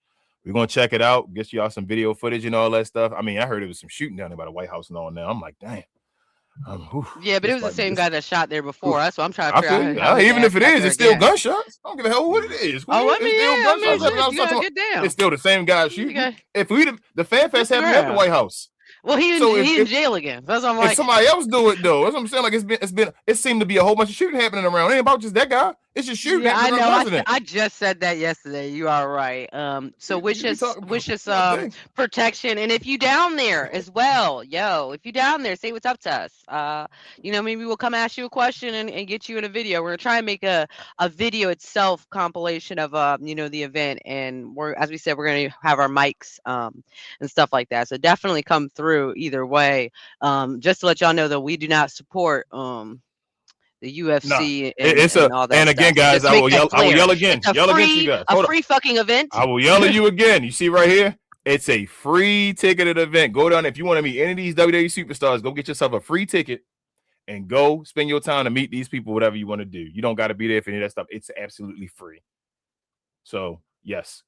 We're gonna check it out, get y'all some video footage and all that stuff. I mean, I heard it was some shooting down there by the White House and all now. I'm like, damn. Yeah, but it was the same guy that shot there before. That's what I'm trying to figure out. Even if it is, it's still gunshots. I don't give a hell what it is. Get down. It's still the same guy shooting. If the Fan Fest happened at the White House, Well, he in jail again. That's what I'm like. If somebody else do it though, that's what I'm saying. Like it seemed to be a whole bunch of shooting happening around. It ain't about just that guy. It's just shooting. Yeah, I know. President. I just said that yesterday. You are right. So wish us protection, and if you down there as well, if you down there, say what's up to us. Maybe we'll come ask you a question and get you in a video. We're gonna try and make a video itself compilation of the event, and as we said, we're gonna have our mics and stuff like that. So definitely come through either way. Just to let y'all know that we do not support the UFC and all that. And again, stuff. guys, I will yell again. It's against you guys. A free fucking event. I will yell at you again. You see right here? It's a free ticketed event. Go down if you want to meet any of these WWE superstars. Go get yourself a free ticket and go spend your time to meet these people. Whatever you want to do, you don't got to be there for any of that stuff. It's absolutely free. So yes.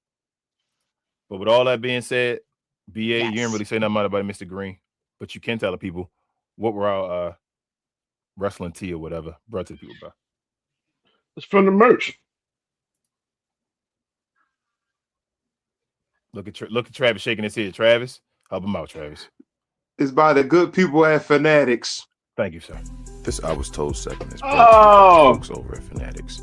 But with all that being said, BA, you didn't really say nothing about Mr. Green, but you can tell the people what were our wrestling tea or whatever brought to the people by. It's from the merch. Look at Travis shaking his head. Travis, help him out, Travis. It's by the good people at Fanatics. Thank you, sir. This I Was Told segment is brought to you by folks over at Fanatics.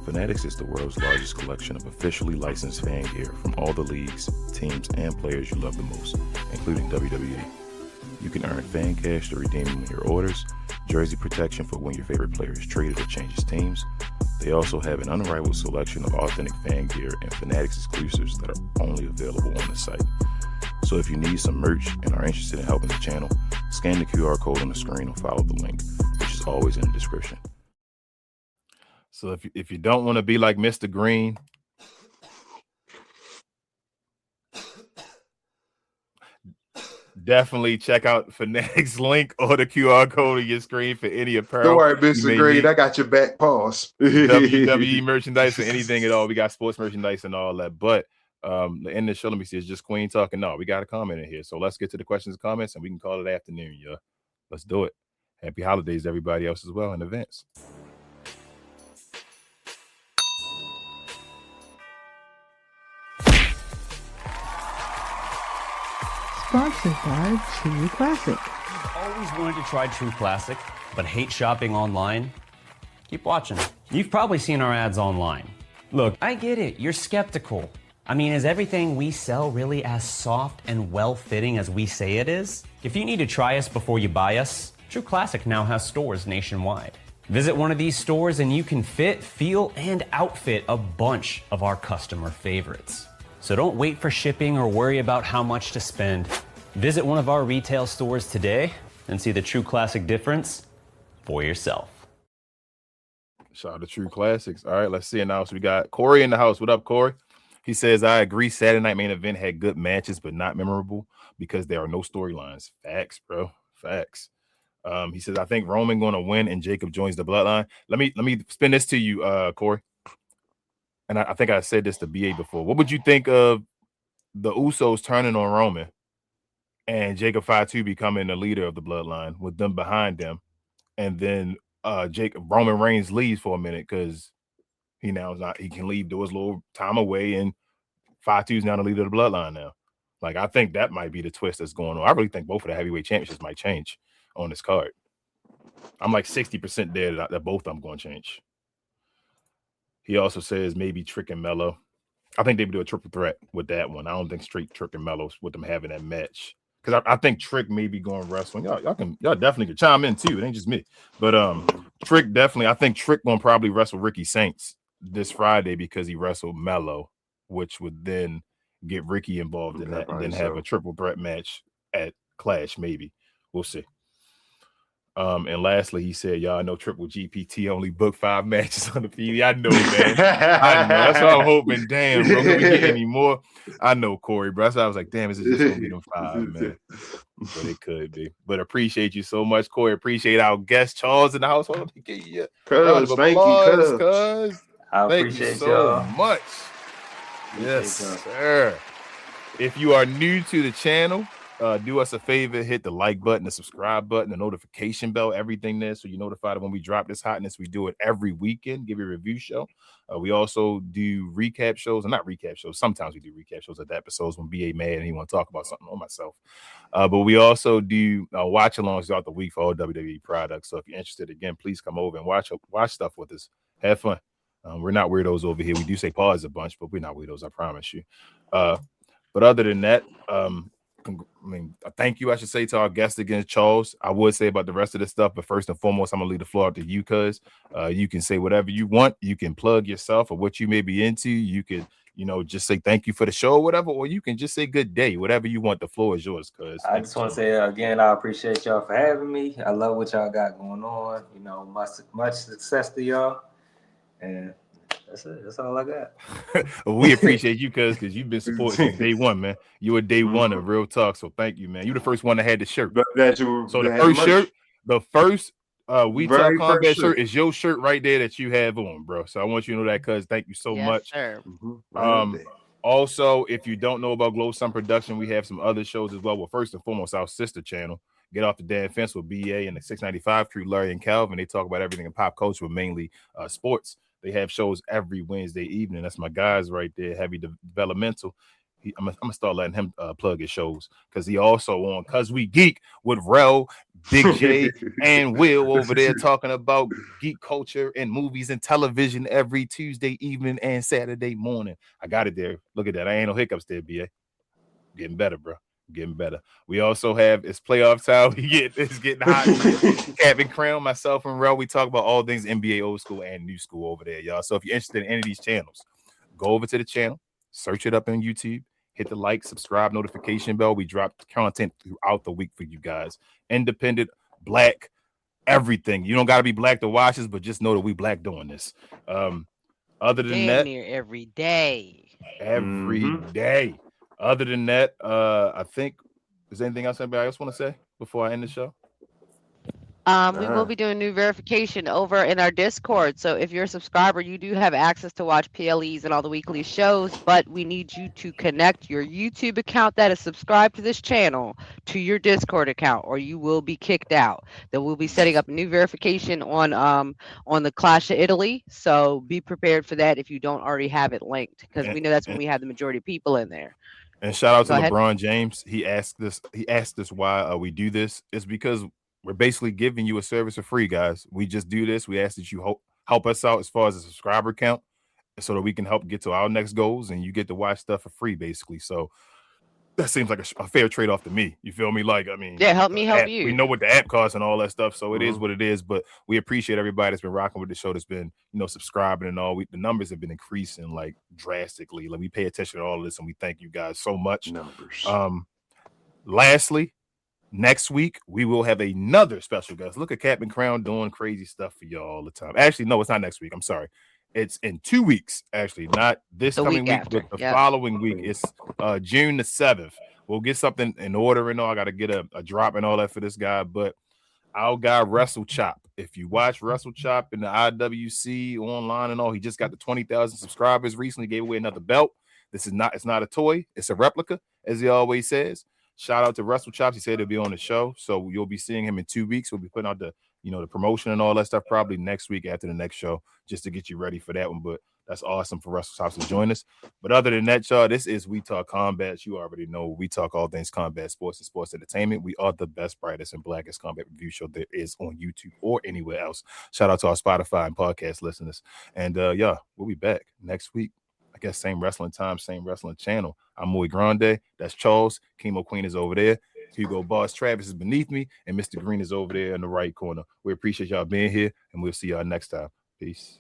Fanatics is the world's largest collection of officially licensed fan gear from all the leagues, teams, and players you love the most, including WWE. You can earn fan cash to redeem them in your orders, jersey protection for when your favorite player is traded or changes teams. They also have an unrivaled selection of authentic fan gear and Fanatics exclusives that are only available on the site. So if you need some merch and are interested in helping the channel, scan the QR code on the screen or follow the link, which is always in the description. So if you don't want to be like Mr. Green, definitely check out Fanatics link or the QR code on your screen for any apparel. Don't worry, Mr. Green, I got your back. Pause. WWE merchandise or anything at all. We got sports merchandise and all that. But the end of the show, let me see, it's just Queen talking. No, we got a comment in here. So let's get to the questions and comments and we can call it afternoon, y'all. Let's do it. Happy holidays to everybody else as well in advance. Sponsored by True Classic. Always wanted to try True Classic, but hate shopping online? Keep watching. You've probably seen our ads online. Look, I get it, you're skeptical. I mean, is everything we sell really as soft and well-fitting as we say it is? If you need to try us before you buy us, True Classic now has stores nationwide. Visit one of these stores and you can fit, feel, and outfit a bunch of our customer favorites. So don't wait for shipping or worry about how much to spend. Visit one of our retail stores today and see the True Classic difference for yourself. Shout out to True Classics. All right, let's see it now. So we got Corey in the house. What up, Corey? He says, I agree. Saturday Night Main Event had good matches, but not memorable because there are no storylines. Facts, bro. Facts. He says, I think Roman going to win and Jacob joins the bloodline. Let me spin this to you, Corey. And I think I said this to BA before. What would you think of the Usos turning on Roman and Jacob Fatu becoming the leader of the bloodline with them behind them? And then Roman Reigns leaves for a minute because he can leave, do his little time away, and Fatu's now the leader of the bloodline now. Like, I think that might be the twist that's going on. I really think both of the heavyweight championships might change on this card. I'm like 60% there that both of them going to change. He also says maybe Trick and Mello. I think they would do a triple threat with that one. I don't think straight Trick and Mello with them having that match. Because I think Trick may be going wrestling. Y'all definitely can chime in too. It ain't just me. But Trick definitely, I think Trick gonna probably wrestle Ricky Saints this Friday because he wrestled Mello, which would then get Ricky involved in that and then have a triple threat match at Clash, maybe. We'll see. And lastly, he said, y'all know Triple GPT only booked 5 matches on the PD. I know, man. I know. That's what I'm hoping. Damn, bro. Can we get any more? I know, Corey, bro. So I was like, damn, is it just going to be them 5, man? But it could be. But appreciate you so much, Corey. Appreciate our guest, Charles, in the household. Thank you, cuz. I appreciate you so much. Yes, sir. If you are new to the channel, do us a favor, hit the like button, the subscribe button, the notification bell, everything there, so you're notified when we drop this hotness. We do it every weekend, give you a review show. We also do recap shows, and not recap shows. Sometimes we do recap shows at the episodes when BA mad and he want to talk about something on myself. But we also do watch alongs throughout the week for all WWE products. So if you're interested, again, please come over and watch stuff with us. Have fun. We're not weirdos over here. We do say pause a bunch, but we're not weirdos, I promise you. But other than that, thank you, I should say, to our guest again, Charles. I would say about the rest of this stuff, but first and foremost, I'm gonna leave the floor up to you, cuz you can say whatever you want. You can plug yourself or what you may be into. You can, just say thank you for the show or whatever, or you can just say good day, whatever you want. The floor is yours, cuz. I just want to say again, I appreciate y'all for having me. I love what y'all got going on. Much success to y'all. And that's it. That's all I got. We appreciate you, cuz you've been supporting since day one, man. You were day one of Real Talk, so thank you, man. You the first one that had the shirt. So the first shirt, We Talk Combat shirt is your shirt right there that you have on, bro. So I want you to know that, cuz thank you so much. Sir. Also, if you don't know about Glow Sun Production, we have some other shows as well. Well, first and foremost, our sister channel, Get Off the Damn Fence with BA and the 695 crew, Larry and Calvin. They talk about everything in pop culture, but mainly sports. They have shows every Wednesday evening. That's my guys right there, Heavy Developmental. I'm gonna start letting him plug his shows because he also on Cause We Geek with Rel, Big J, and Will over there talking about geek culture and movies and television every Tuesday evening and Saturday morning. I got it there. Look at that. I ain't no hiccups there, BA. Getting better, bro. Getting better. We also have it's playoff time. It's getting hot. Captain Crown, myself, and Rel. We talk about all things NBA old school and new school over there, y'all. So if you're interested in any of these channels, go over to the channel, search it up on YouTube, hit the like, subscribe, notification bell. We drop content throughout the week for you guys. Independent, black, everything. You don't got to be black to watch this, but just know that we black doing this. Other than that, near every day. Every day. Other than that, I think is anything else anybody else want to say before I end the show? We will be doing new verification over in our Discord. So if you're a subscriber, you do have access to watch PLEs and all the weekly shows, but we need you to connect your YouTube account that is subscribed to this channel to your Discord account, or you will be kicked out. Then we'll be setting up a new verification on the Clash of Italy. So be prepared for that if you don't already have it linked, because we know that's when we have the majority of people in there. And shout out to LeBron James. He asked us why we do this. It's because we're basically giving you a service for free, guys. We just do this. We ask that you help us out as far as the subscriber count so that we can help get to our next goals, and you get to watch stuff for free, basically. So that seems like a fair trade-off to me. You feel me? Help me help you. We know what the app costs and all that stuff, so it is what it is. But we appreciate everybody that's been rocking with the show, that's been subscribing and all. The numbers have been increasing drastically. We pay attention to all of this, and we thank you guys so much. Lastly, next week we will have another special guest. Look at Captain Crown doing crazy stuff for y'all all the time. Actually, no, it's not next week. I'm sorry. It's in 2 weeks, actually, not this coming week, but the following week. It's June the 7th. We'll get something in order and all. I got to get a drop and all that for this guy. But our guy, Wrestle Chop. If you watch Wrestle Chop in the IWC online and all, he just got the 20,000 subscribers recently, gave away another belt. It's not a toy. It's a replica, as he always says. Shout out to Wrestle Chops. He said he'll be on the show. So you'll be seeing him in 2 weeks. We'll be putting out the promotion and all that stuff probably next week after the next show, just to get you ready for that one. But that's awesome for Wrestle Chops to join us. But other than that, y'all, this is We Talk Combat. You already know we talk all things combat sports and sports entertainment. We are the best, brightest, and blackest combat review show there is on YouTube or anywhere else. Shout out to our Spotify and podcast listeners. And we'll be back next week. I guess same wrestling time, same wrestling channel. I'm Muy Grande. That's Charles. Chemo Queen is over there. Hugo Boss Travis is beneath me, and Mr. Green is over there in the right corner. We appreciate y'all being here, and we'll see y'all next time. Peace.